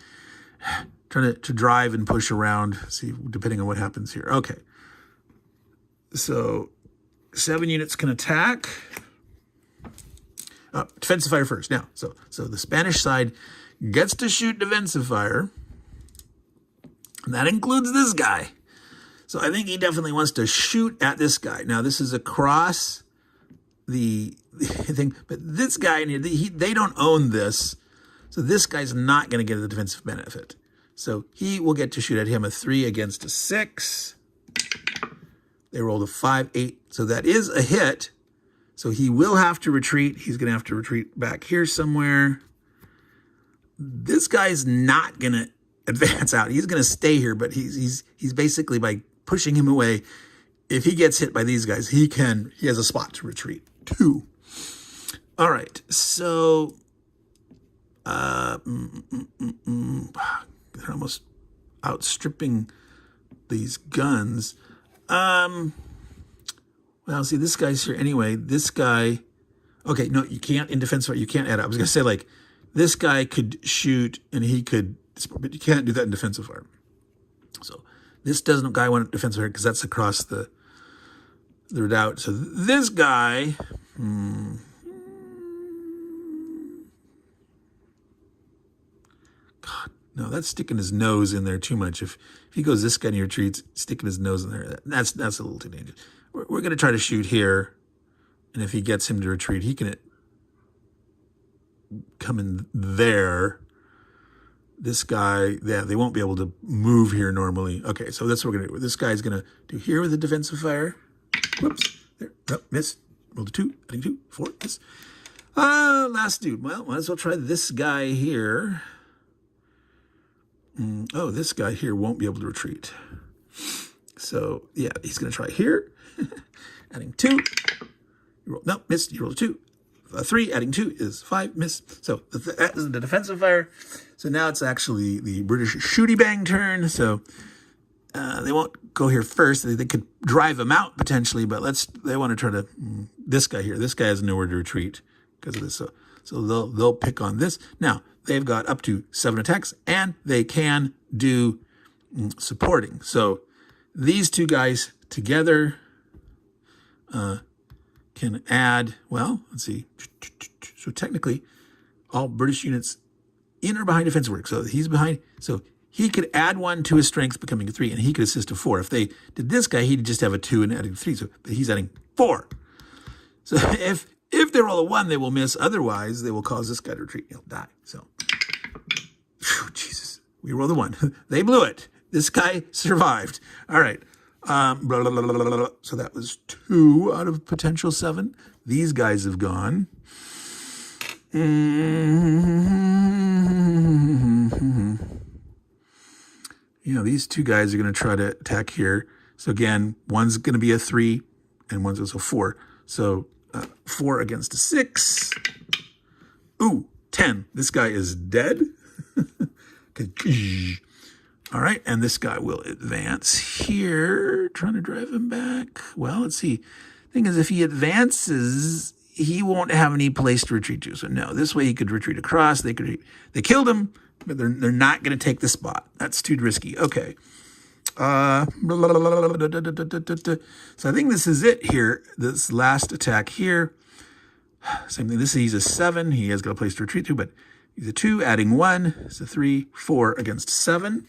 trying to drive and push around. See, depending on what happens here. Okay, so 7 units can attack. Defensive fire first. Now, so the Spanish side gets to shoot defensive fire. And that includes this guy. So I think he definitely wants to shoot at this guy. Now, this is across the thing. But this guy, they don't own this. So this guy's not going to get the defensive benefit. So he will get to shoot at him a 3 against a 6. They rolled a 5, 8. So that is a hit. So he will have to retreat. He's going to have to retreat back here somewhere. This guy's not going to advance out. He's going to stay here, but he's basically, by pushing him away, if he gets hit by these guys, he has a spot to retreat. 2. All right. So they're almost outstripping these guns. Well, see, this guy's here anyway. This guy, okay, no, you can't in defense fire. You can't add. I was going to say, like, this guy could shoot and he could, but you can't do that in defensive fire. So this doesn't guy want defensive fire because that's across the redoubt. So this guy, God, no, that's sticking his nose in there too much. If he goes this guy and he retreats, sticking his nose in there, that's a little too dangerous. We're going to try to shoot here, and if he gets him to retreat, he can come in there. This guy, yeah, they won't be able to move here normally. Okay, so that's what we're going to do. This guy's going to do here with the defensive fire. Whoops. There. Oh, miss. Roll a 2. Adding 2. 4. Miss. Last dude. Well, might as well try this guy here. Oh, this guy here won't be able to retreat. So, yeah, he's going to try here. Adding 2. You roll, no, miss. You roll a 2. 3. Adding 2 is 5. Miss. So that is the defensive fire. So now it's actually the British shooty bang turn. So they won't go here first. They could drive him out potentially, but they want to try to this guy here. This guy has nowhere to retreat because of this. So they'll pick on this. Now they've got up to 7 attacks, and they can do supporting. So these two guys together can add, well, let's see. So technically, all British units in or behind defensive work. So he's behind. So he could add 1 to his strength, becoming a 3, and he could assist a 4. If they did this guy, he'd just have a 2 and adding 3. So but he's adding 4. So if they roll a 1, they will miss. Otherwise, they will cause this guy to retreat. He'll die. So, whew, Jesus, we rolled a 1. They blew it. This guy survived. All right. Blah, blah, blah, blah, blah, blah. So that was 2 out of potential 7. These guys have gone. These 2 guys are going to try to attack here. So again, one's going to be a 3 and one's also 4. So 4 against a 6. Ooh, 10. This guy is dead. All right, and this guy will advance here, trying to drive him back. Well, let's see. Thing is, if he advances, he won't have any place to retreat to. So no, this way he could retreat across. They killed him, but they're not going to take the spot. That's too risky. Okay. So I think this is it here. This last attack here. Same thing. He's a 7. He has got a place to retreat to, but he's a 2, adding 1. It's a 3, 4 against 7.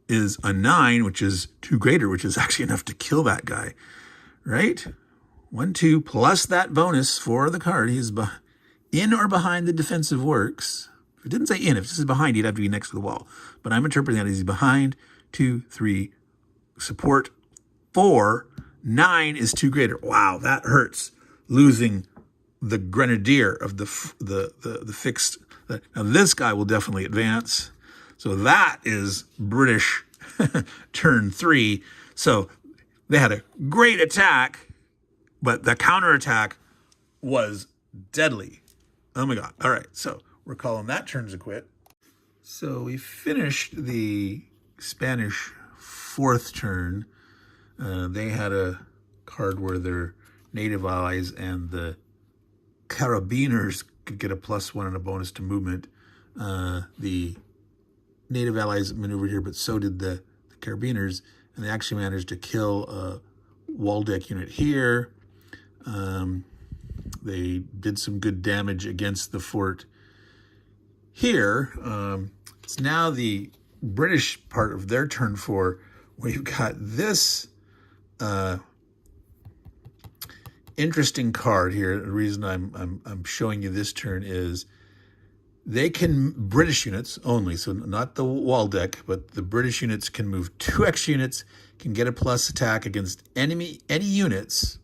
Is a 9, which is 2 greater, which is actually enough to kill that guy, right? 1, 2, plus that bonus for the card. He's in or behind the defensive works. If it didn't say in, if this is behind, he'd have to be next to the wall. But I'm interpreting that as he's behind. 2, 3, support. 4, 9 is 2 greater. Wow, that hurts. Losing the grenadier of the fixed. Now this guy will definitely advance. So that is British turn 3. So they had a great attack, but the counterattack was deadly. Oh my God. All right. So we're calling that turns a quit. So we finished the Spanish 4th turn. They had a card where their native allies and the carabiners could get a +1 and a bonus to movement. The native allies maneuvered here, but so did the carabiners, and they actually managed to kill a Waldeck unit here. They did some good damage against the fort here. It's now the British part of their turn 4. We've got this interesting card here. The reason I'm showing you this turn is they can, British units only, so not the Waldeck, but the British units can move 2 extra units, can get a plus attack against any units.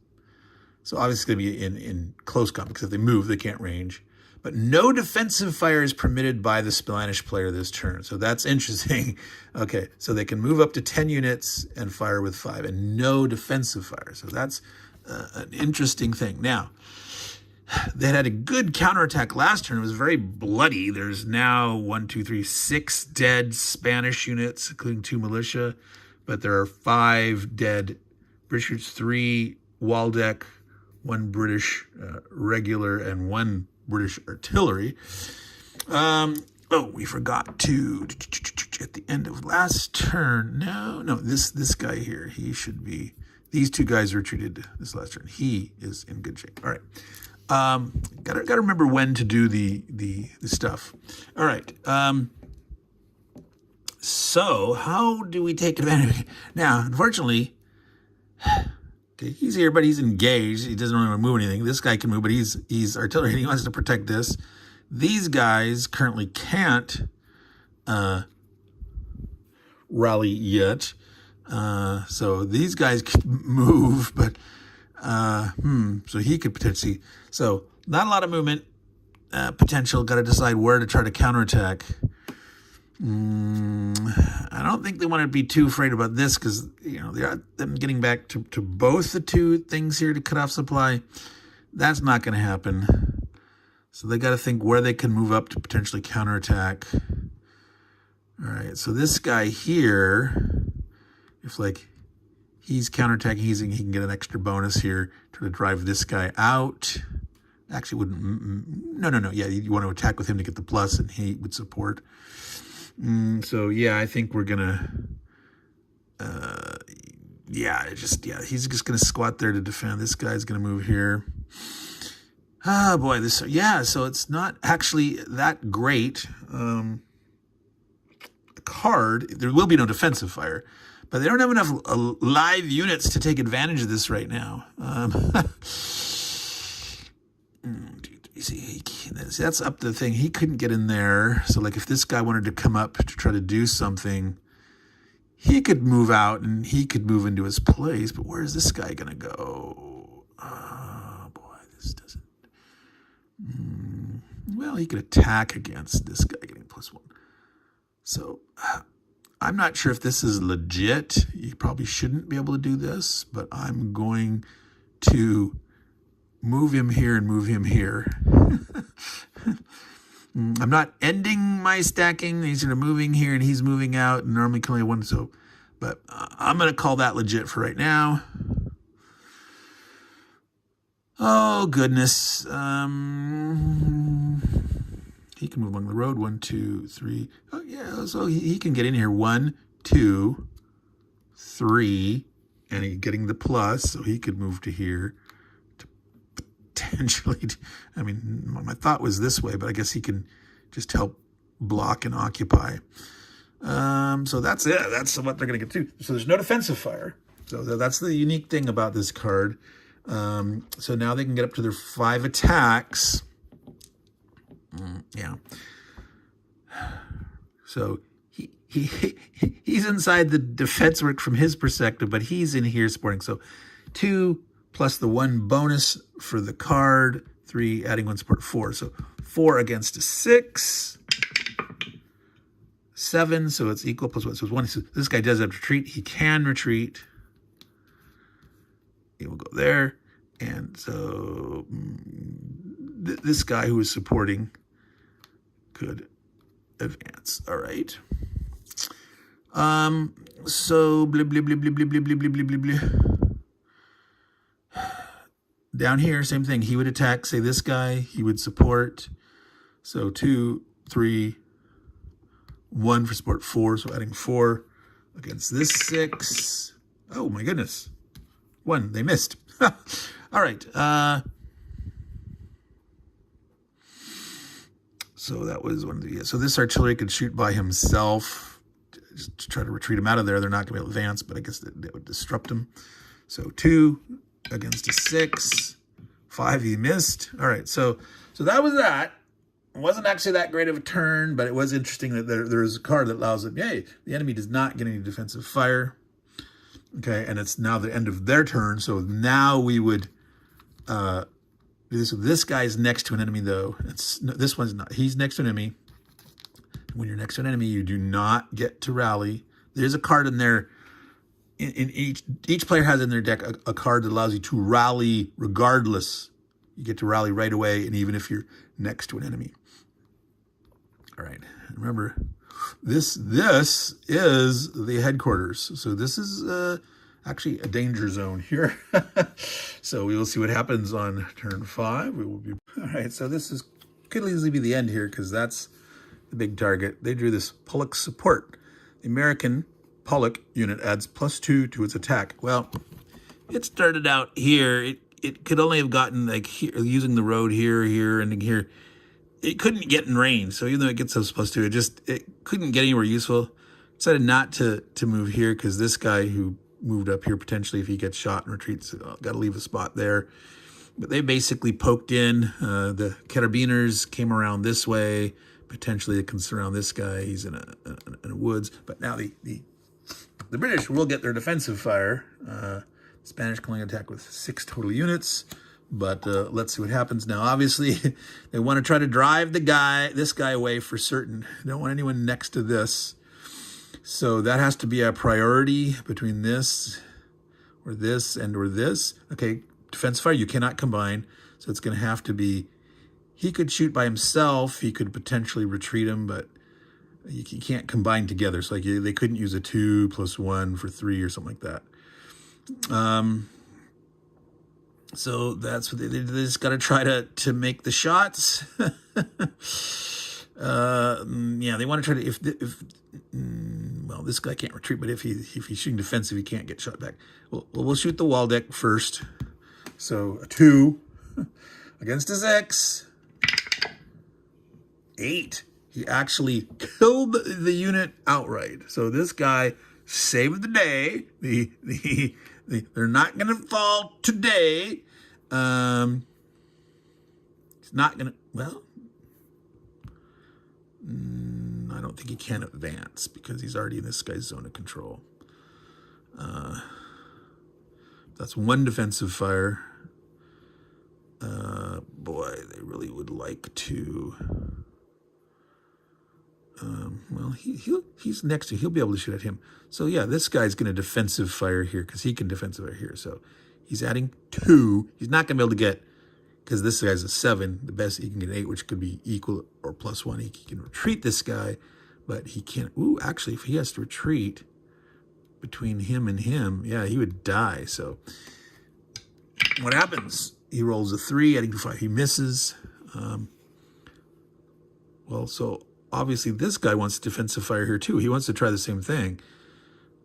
So obviously it's going to be in close combat, because if they move, they can't range. But no defensive fire is permitted by the Spanish player this turn. So that's interesting. Okay, so they can move up to 10 units and fire with 5, and no defensive fire. So that's an interesting thing. Now, they had a good counterattack last turn. It was very bloody. There's now 1, 2, 3, 6 dead Spanish units, including 2 militia. But there are 5 dead British units, 3 Waldeck, 1 British regular, and 1 British artillery. Oh, we forgot to, at the end of last turn. No, this guy here, he should be, these 2 guys retreated this last turn. He is in good shape. All right. Gotta remember when to do the stuff. All right. So how do we take advantage? Now, unfortunately, okay, he's here, but he's engaged. He doesn't really want to move anything. This guy can move, but he's artillery. He wants to protect this. These guys currently can't rally yet. So these guys could move, but so he could potentially. So not a lot of movement potential. Got to decide where to try to counterattack. I don't think they want to be too afraid about this, because them getting back to both the 2 things here to cut off supply. That's not going to happen. So they got to think where they can move up to potentially counterattack. All right. So this guy here, if he's counterattacking, he can get an extra bonus here to drive this guy out. Actually, wouldn't. No. Yeah, you want to attack with him to get the plus, and he would support. So yeah, I think we're gonna. He's just gonna squat there to defend. This guy's gonna move here. Ah, boy, so it's not actually that great. Card. There will be no defensive fire, but they don't have enough live units to take advantage of this right now. You see, that's up to the thing. He couldn't get in there. So if this guy wanted to come up to try to do something, he could move out and he could move into his place. But where's this guy going to go? Oh, boy, this doesn't. Well, he could attack against this guy getting +1. So I'm not sure if this is legit. You probably shouldn't be able to do this, but I'm going to move him here and move him here. I'm not ending my stacking. He's moving here and he's moving out, and normally can only 1. So, but I'm going to call that legit for right now. Oh goodness. He can move along the road. 1, 2, 3. Oh yeah. So he can get in here. 1, 2, 3, and he's getting the plus, so he could move to here. potentially, I mean, my thought was this way, but I guess he can just help block and occupy. So that's it. That's what they're going to get to. So there's no defensive fire. So that's the unique thing about this card. So now they can get up to their 5 attacks. Yeah. So he's inside the defense work from his perspective, but he's in here supporting. So 2 plus the 1 bonus for the card, 3 adding 1 support, 4. So 4 against a 6. 7, so it's equal plus 1. So it's 1. So this guy does have to retreat. He can retreat. He will go there. And so this guy who is supporting could advance. All right. So blah, blah, blah, blah, blah, blah, blah, blah, blah, blah. Down here, same thing. He would attack, say, this guy. He would support. So 2, 3, 1 for support, 4. So adding 4 against this 6. Oh, my goodness. 1. They missed. All right. So that was one of the... So this artillery could shoot by himself. Just to try to retreat him out of there. They're not going to be able to advance, but I guess that would disrupt him. So 2 against a 6. 5, he missed. All right. So that was that. It wasn't actually that great of a turn, but it was interesting that there is a card that allows it. Yay, the enemy does not get any defensive fire. Okay, and it's now the end of their turn. So now we would do this. This guy's next to an enemy, though. This one's not. He's next to an enemy. When you're next to an enemy, you do not get to rally. There's a card in there. In each player has in their deck a card that allows you to rally regardless. You get to rally right away, and even if you're next to an enemy. All right. Remember, this is the headquarters. So this is actually a danger zone here. So we will see what happens on turn 5. We will be all right. So this could easily be the end here because that's the big target. They drew this Pollock support. The American Pollock unit adds +2 to its attack. Well, it started out here. It could only have gotten like here, using the road here, and here. It couldn't get in range. So even though it gets those +2, it couldn't get anywhere useful. Decided not to move here because this guy who moved up here potentially, if he gets shot and retreats, got to leave a spot there. But they basically poked in. The carabiners came around this way. Potentially they can surround this guy. He's in a woods. But now the British will get their defensive fire. Spanish can only attack with 6 total units. But let's see what happens now. Obviously, they want to try to drive this guy away for certain. They don't want anyone next to this. So that has to be a priority between this or this or this. Okay, defense fire, you cannot combine. So it's going to have to be, he could shoot by himself. He could potentially retreat him, but you can't combine together. So like they couldn't use a 2 + 1 for 3 or something like that. So that's what they just got to try to make the shots. Yeah, they want to try to, well, this guy can't retreat, but if he's shooting defensive, he can't get shot back. We'll shoot the wall deck first. So a 2 against a 6. 8. He actually killed the unit outright. So this guy saved the day. They're not going to fall today. It's not going to, well, I don't think he can advance because he's already in this guy's zone of control. That's 1 defensive fire. Boy, they really would like to. Well, he's next to, he'll be able to shoot at him. So yeah, this guy's going to defensive fire here because he can defensive fire here. So he's adding 2. He's not going to be able to get, because this guy's a 7. The best he can get 8, which could be equal or +1. He can retreat this guy, but he can't. Ooh, actually, if he has to retreat between him and him, yeah, he would die. So what happens? He rolls a 3, adding 5. He misses. Well, so obviously this guy wants defensive fire here too. He wants to try the same thing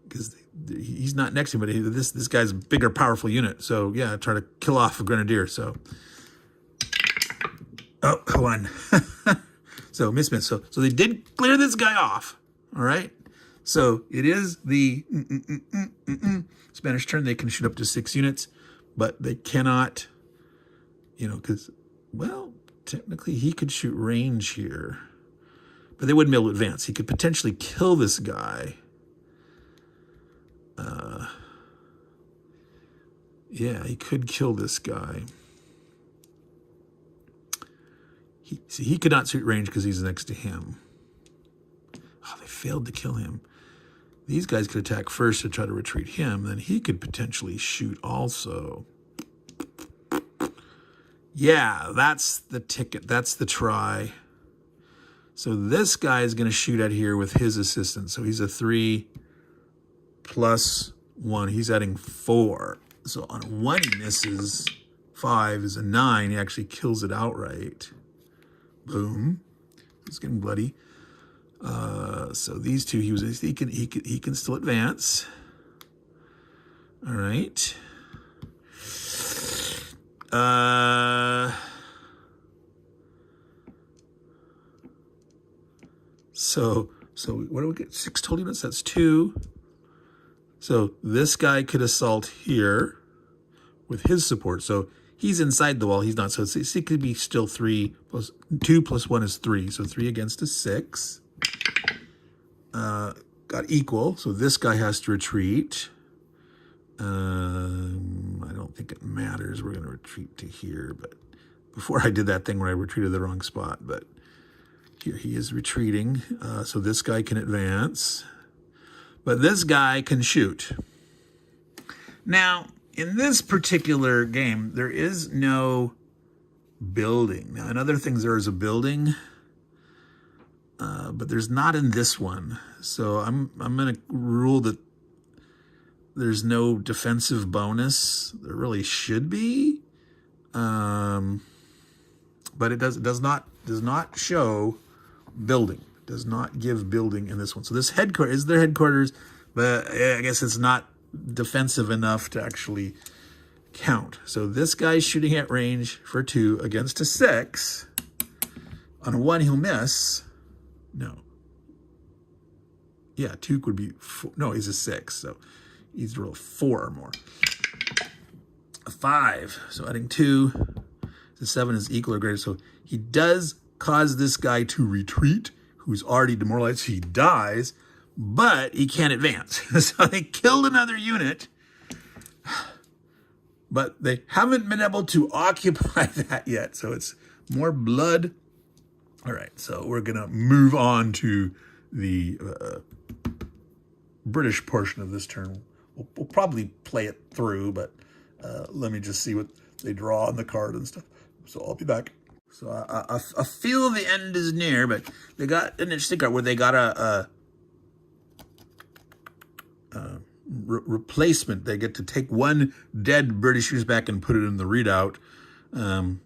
because he's not next to him, but this guy's a bigger, powerful unit. So yeah, try to kill off a grenadier. So Oh, hold on. So, miss. So they did clear this guy off. All right. So it is the Spanish turn. They can shoot up to 6 units, but they cannot, because, well, technically he could shoot range here, but they wouldn't be able to advance. He could potentially kill this guy. Yeah, he could kill this guy. He could not shoot range because he's next to him. Oh, they failed to kill him. These guys could attack first to try to retreat him. Then he could potentially shoot also. Yeah, that's the ticket. That's the try. So this guy is going to shoot at here with his assistant. So he's a 3 plus 1. He's adding 4. So on a 1 he misses. 5 is a 9. He actually kills it outright. Boom. He's getting bloody. So these two, he can still advance. All right. So what do we get? 6 total units. That's 2. So this guy could assault here with his support. So he's inside the wall. He's not. So it could be still 3 plus 2 plus 1 is 3. So 3 against a 6. Got equal. So this guy has to retreat. I don't think it matters. We're going to retreat to here. But before I did that thing where I retreated the wrong spot. But here he is retreating. So this guy can advance. But this guy can shoot. Now, in this particular game, there is no building. Now, in other things, there is a building, but there's not in this one. So I'm going to rule that there's no defensive bonus. There really should be, but it does not show building. It does not give building in this one. So this headquarters is their headquarters, but I guess it's not defensive enough to actually count. So this guy's shooting at range for 2 against a 6. On a 1 he'll miss. No. Yeah, 2 would be 4. No, he's a 6, so he's roll 4 or more. A 5, so adding 2 to 7 is equal or greater. So he does cause this guy to retreat, who's already demoralized. He dies, but he can't advance. So they killed another unit, but they haven't been able to occupy that yet. So it's more blood. All right, so we're going to move on to the British portion of this turn. We'll probably play it through, but let me just see what they draw on the card and stuff. So I'll be back. So I feel the end is near, but they got an interesting card where they got a replacement. They get to take 1 dead British user back and put it in the readout. Now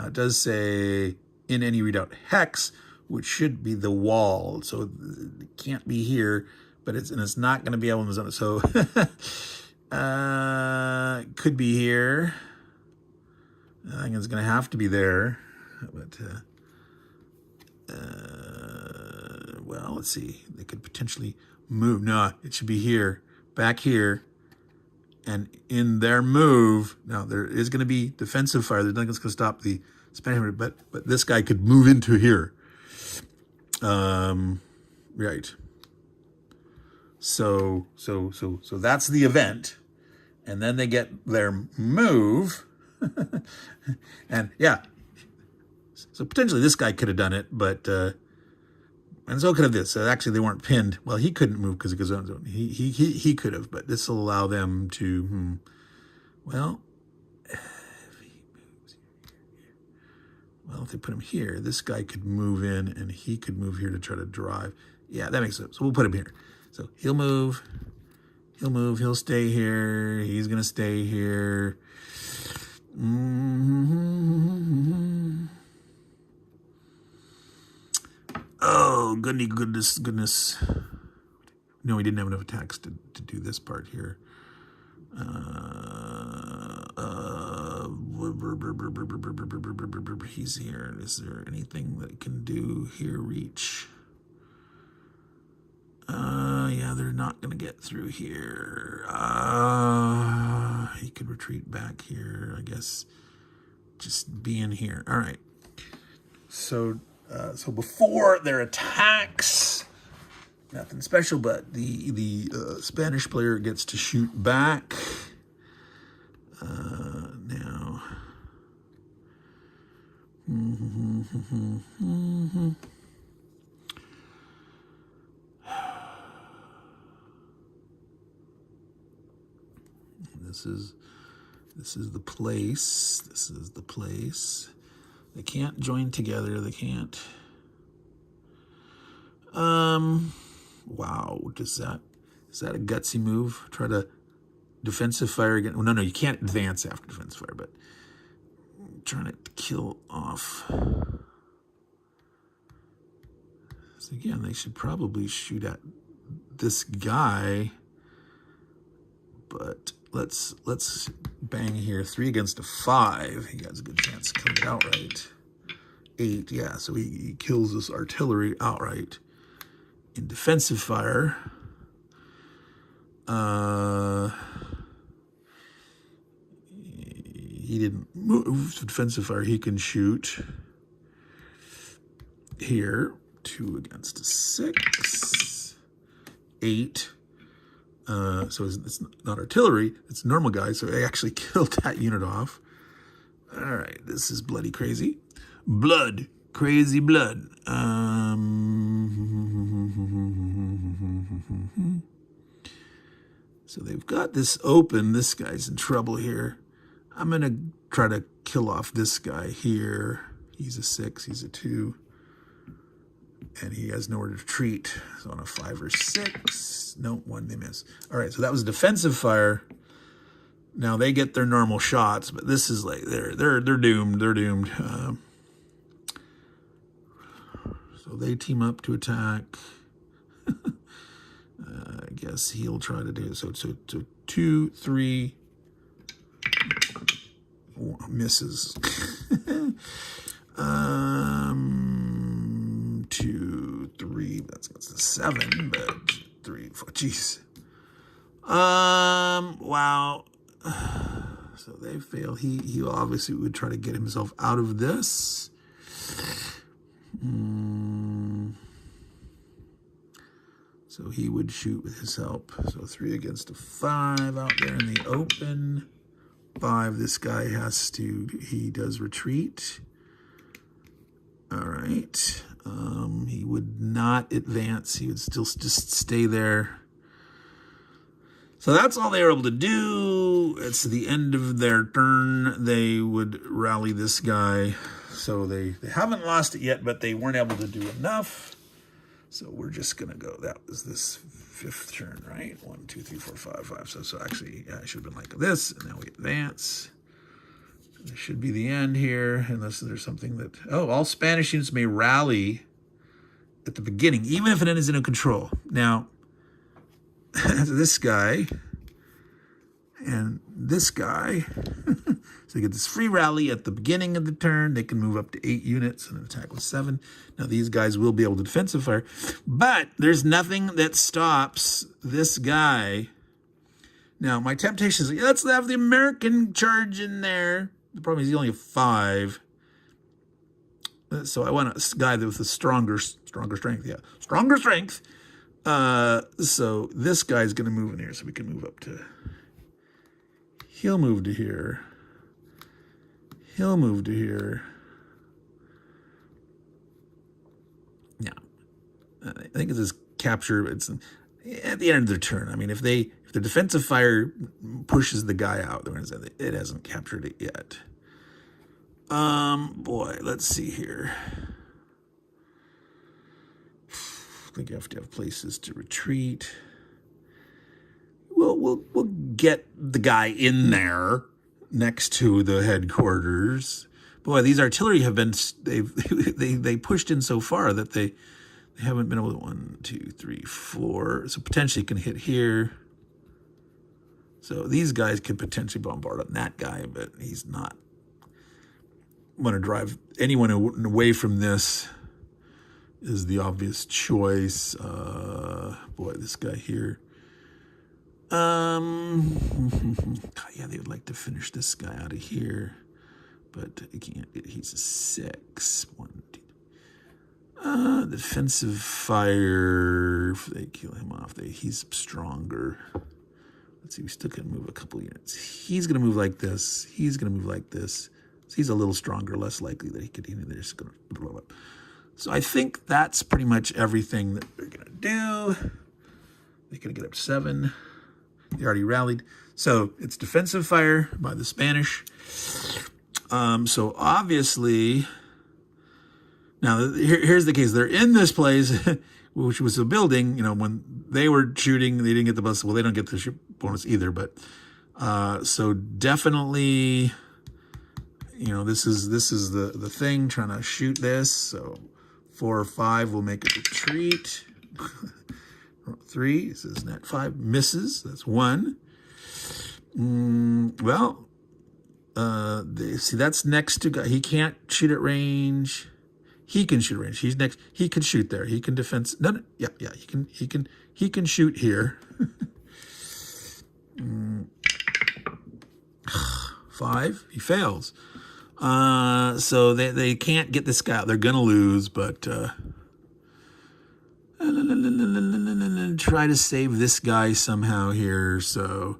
it does say in any readout hex, which should be the wall. So it can't be here, but it's not going to be able to zone it. So it could be here. I think it's going to have to be there. But well, let's see. They could potentially move. No, it should be here, back here. And in their move, now there is going to be defensive fire. There's nothing that's going to stop the Spanish, but this guy could move into here. Right. So that's the event, and then they get their move, and yeah. So potentially this guy could have done it, but and so could have this. So actually, they weren't pinned. Well, he couldn't move because of his own zone. He could have, but this will allow them to. Well, if they put him here, this guy could move in, and he could move here to try to drive. Yeah, that makes sense. So we'll put him here. So he'll move. He'll stay here. He's gonna stay here. Oh, goodness. No, we didn't have enough attacks to do this part here. He's here. Is there anything that can do here? Reach. Yeah, they're not going to get through here. He could retreat back here, I guess. Just be in here. All right. So before their attacks, nothing special, but the Spanish player gets to shoot back. Now. This is the place. This is the place. They can't join together. They can't. Wow. Is that a gutsy move? Try to defensive fire again. Well, no, you can't advance after defensive fire, but I'm trying to kill off. So again, they should probably shoot at this guy, but let's bang here. 3 against a 5. He has a good chance to kill it outright. 8, yeah. So he kills this artillery outright in defensive fire. He didn't move to defensive fire. He can shoot here. 2 against a 6. 8. So it's not artillery, it's normal guys, so I actually killed that unit off. All right, this is bloody crazy. Blood, crazy blood. So they've got this open. This guy's in trouble here. I'm going to try to kill off this guy here. He's a 6, he's a 2. And he has nowhere to retreat. So on a 5 or 6. No, 1 they miss. All right, so that was defensive fire. Now they get their normal shots, but this is like they're doomed. They're doomed. So they team up to attack. I guess he'll try to do it. So 2, 3 misses. 2, 3. That's the 7, but 3, 4. Jeez. Wow. So they fail. He obviously would try to get himself out of this. So he would shoot with his help. So 3 against a 5 out there in the open. 5. This guy he does retreat. All right. He would not advance. He would still just stay there. So that's all they were able to do. It's the end of their turn. They would rally this guy. So they haven't lost it yet, but they weren't able to do enough. So we're just going to go. That was this 5th turn, right? 1, 2, 3, 4, 5, 5. So actually, yeah, it should have been like this. And now we advance. This should be the end here, unless there's something that... Oh, all Spanish units may rally at the beginning, even if it is in control. Now, this guy and this guy, so they get this free rally at the beginning of the turn. They can move up to 8 units and attack with 7. Now, these guys will be able to defensive fire, but there's nothing that stops this guy. Now, my temptation is, let's have the American charge in there. The problem is he only has 5. So I want a guy with a stronger strength. Yeah, stronger strength. So this guy's going to move in here, so we can move up to... He'll move to here. He'll move to here. Yeah. I think it's this capture. It's at the end of their turn. I mean, if the defensive fire pushes the guy out, it hasn't captured it yet. Boy, let's see here. I think you have to have places to retreat. We'll get the guy in there next to the headquarters. Boy, these artillery have been they pushed in so far that they haven't been able to 1, 2, 3, 4. So potentially can hit here. So these guys could potentially bombard on that guy, but he's not. Want to drive anyone away from this is the obvious choice. Boy, this guy here. Yeah, they would like to finish this guy out of here, but he can't. He's a 6. 1, 2. Defensive fire. If they kill him off, he's stronger. Let's see. We still can move a couple units. He's going to move like this. He's going to move like this. So he's a little stronger, less likely that he could. They're just going to blow up. So I think that's pretty much everything that they're going to do. They're going to get up to 7. They already rallied. So it's defensive fire by the Spanish. So obviously, now here's the case. They're in this place, which was a building. You know, when they were shooting, they didn't get the bonus. Well, they don't get the bonus either. But so definitely, you know, this is the thing, trying to shoot this. So 4 or 5 will make a retreat. 3, this is net 5, misses. That's 1. Well, see, that's next to guy. He can't shoot at range. He can shoot at range. He's next. He can shoot there. He can defense. No. Yeah. He can shoot here. 5. He fails. So they can't get this guy out. They're gonna lose, but try to save this guy somehow here. So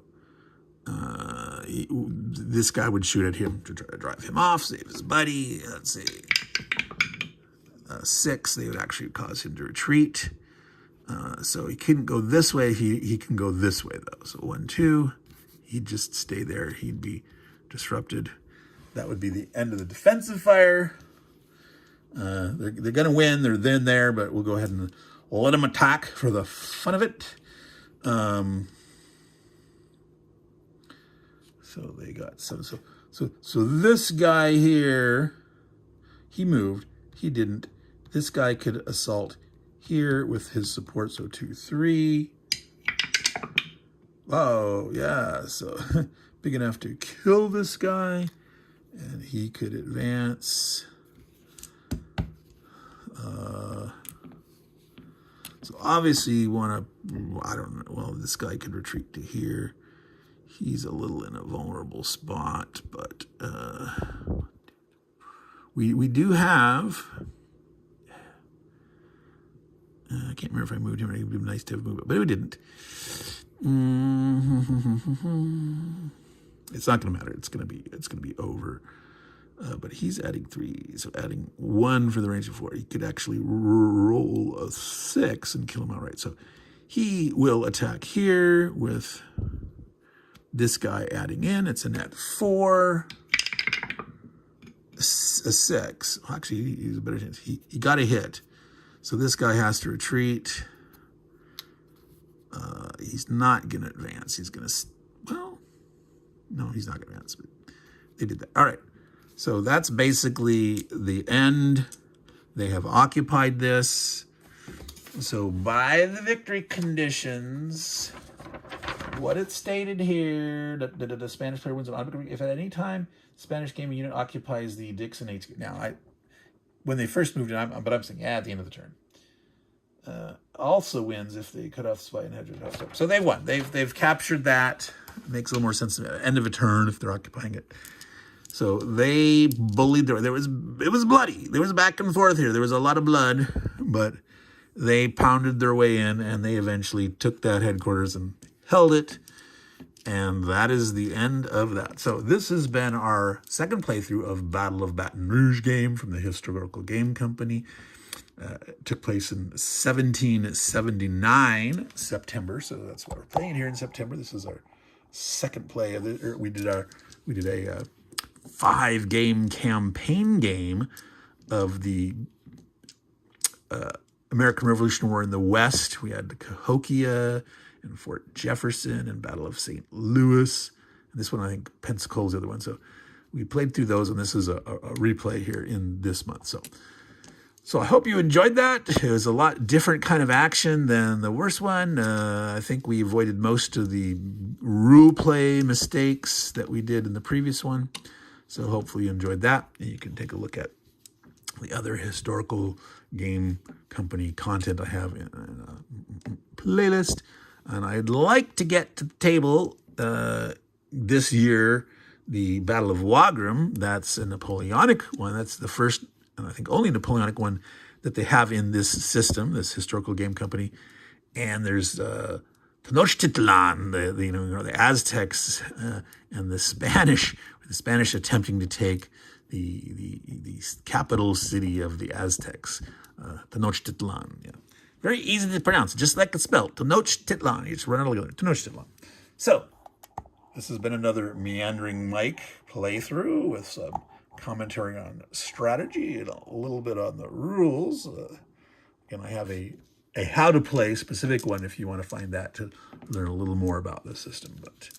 this guy would shoot at him to try to drive him off, save his buddy. Let's see, 6. They would actually cause him to retreat. So he couldn't go this way. He can go this way though. So 1, 2. He'd just stay there. He'd be disrupted. That would be the end of the defensive fire. They're going to win. They're then there, but we'll go ahead and let them attack for the fun of it. So they got so this guy here, he moved. He didn't. This guy could assault here with his support. So 2, 3. Oh yeah. So big enough to kill this guy. And he could advance. So obviously you want to, I don't know, well, this guy could retreat to here. He's a little in a vulnerable spot, but we do have, I can't remember if I moved him or it would be nice to have moved it, but we didn't. It's not going to matter. It's going to be over. But he's adding 3, so adding 1 for the range of 4. He could actually roll a 6 and kill him outright. So he will attack here with this guy adding in. It's a net 4, a 6. Actually, he's a better chance. He got a hit. So this guy has to retreat. He's not going to advance. He's going to, well, no, he's not going to advance. But they did that. All right. So that's basically the end. They have occupied this. So by the victory conditions, what it stated here, the Spanish player wins an object if at any time Spanish gaming unit occupies the Dixon HQ. Now, when they first moved in, I'm saying, at the end of the turn. Also wins if they cut off the spy and hedge it off. So they won. They've captured that. It makes a little more sense at the end of a turn if they're occupying it. So they bullied it was bloody. There was back and forth here. There was a lot of blood, but they pounded their way in and they eventually took that headquarters and held it. And that is the end of that. So this has been our second playthrough of Battle of Baton Rouge game from the Historical Game Company. It took place in 1779 September. So that's what we're playing here in September. This is our second play of it. We did a 5-game campaign game of the American Revolutionary War in the West. We had the Cahokia and Fort Jefferson and Battle of St. Louis. And this one, I think, Pensacola's the other one. So we played through those, and this is a replay here in this month. So So I hope you enjoyed that. It was a lot different kind of action than the worst one. I think we avoided most of the rule play mistakes that we did in the previous one. So hopefully you enjoyed that. And you can take a look at the other historical game company content I have in a playlist. And I'd like to get to the table this year, the Battle of Wagram. That's a Napoleonic one. That's the first, and I think only Napoleonic one that they have in this system, this historical game company. And there's Tenochtitlan, the Aztecs, and the Spanish attempting to take the capital city of the Aztecs, Tenochtitlan. Yeah. Very easy to pronounce, just like it's spelled, Tenochtitlan. You just run it all together, Tenochtitlan. So, this has been another Meandering Mike playthrough with some commentary on strategy and a little bit on the rules. And I have a how to play specific one if you want to find that to learn a little more about the system. But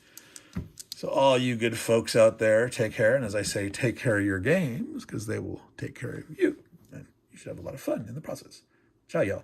so all you good folks out there, take care. And as I say, take care of your games because they will take care of you. And you should have a lot of fun in the process. Ciao, y'all.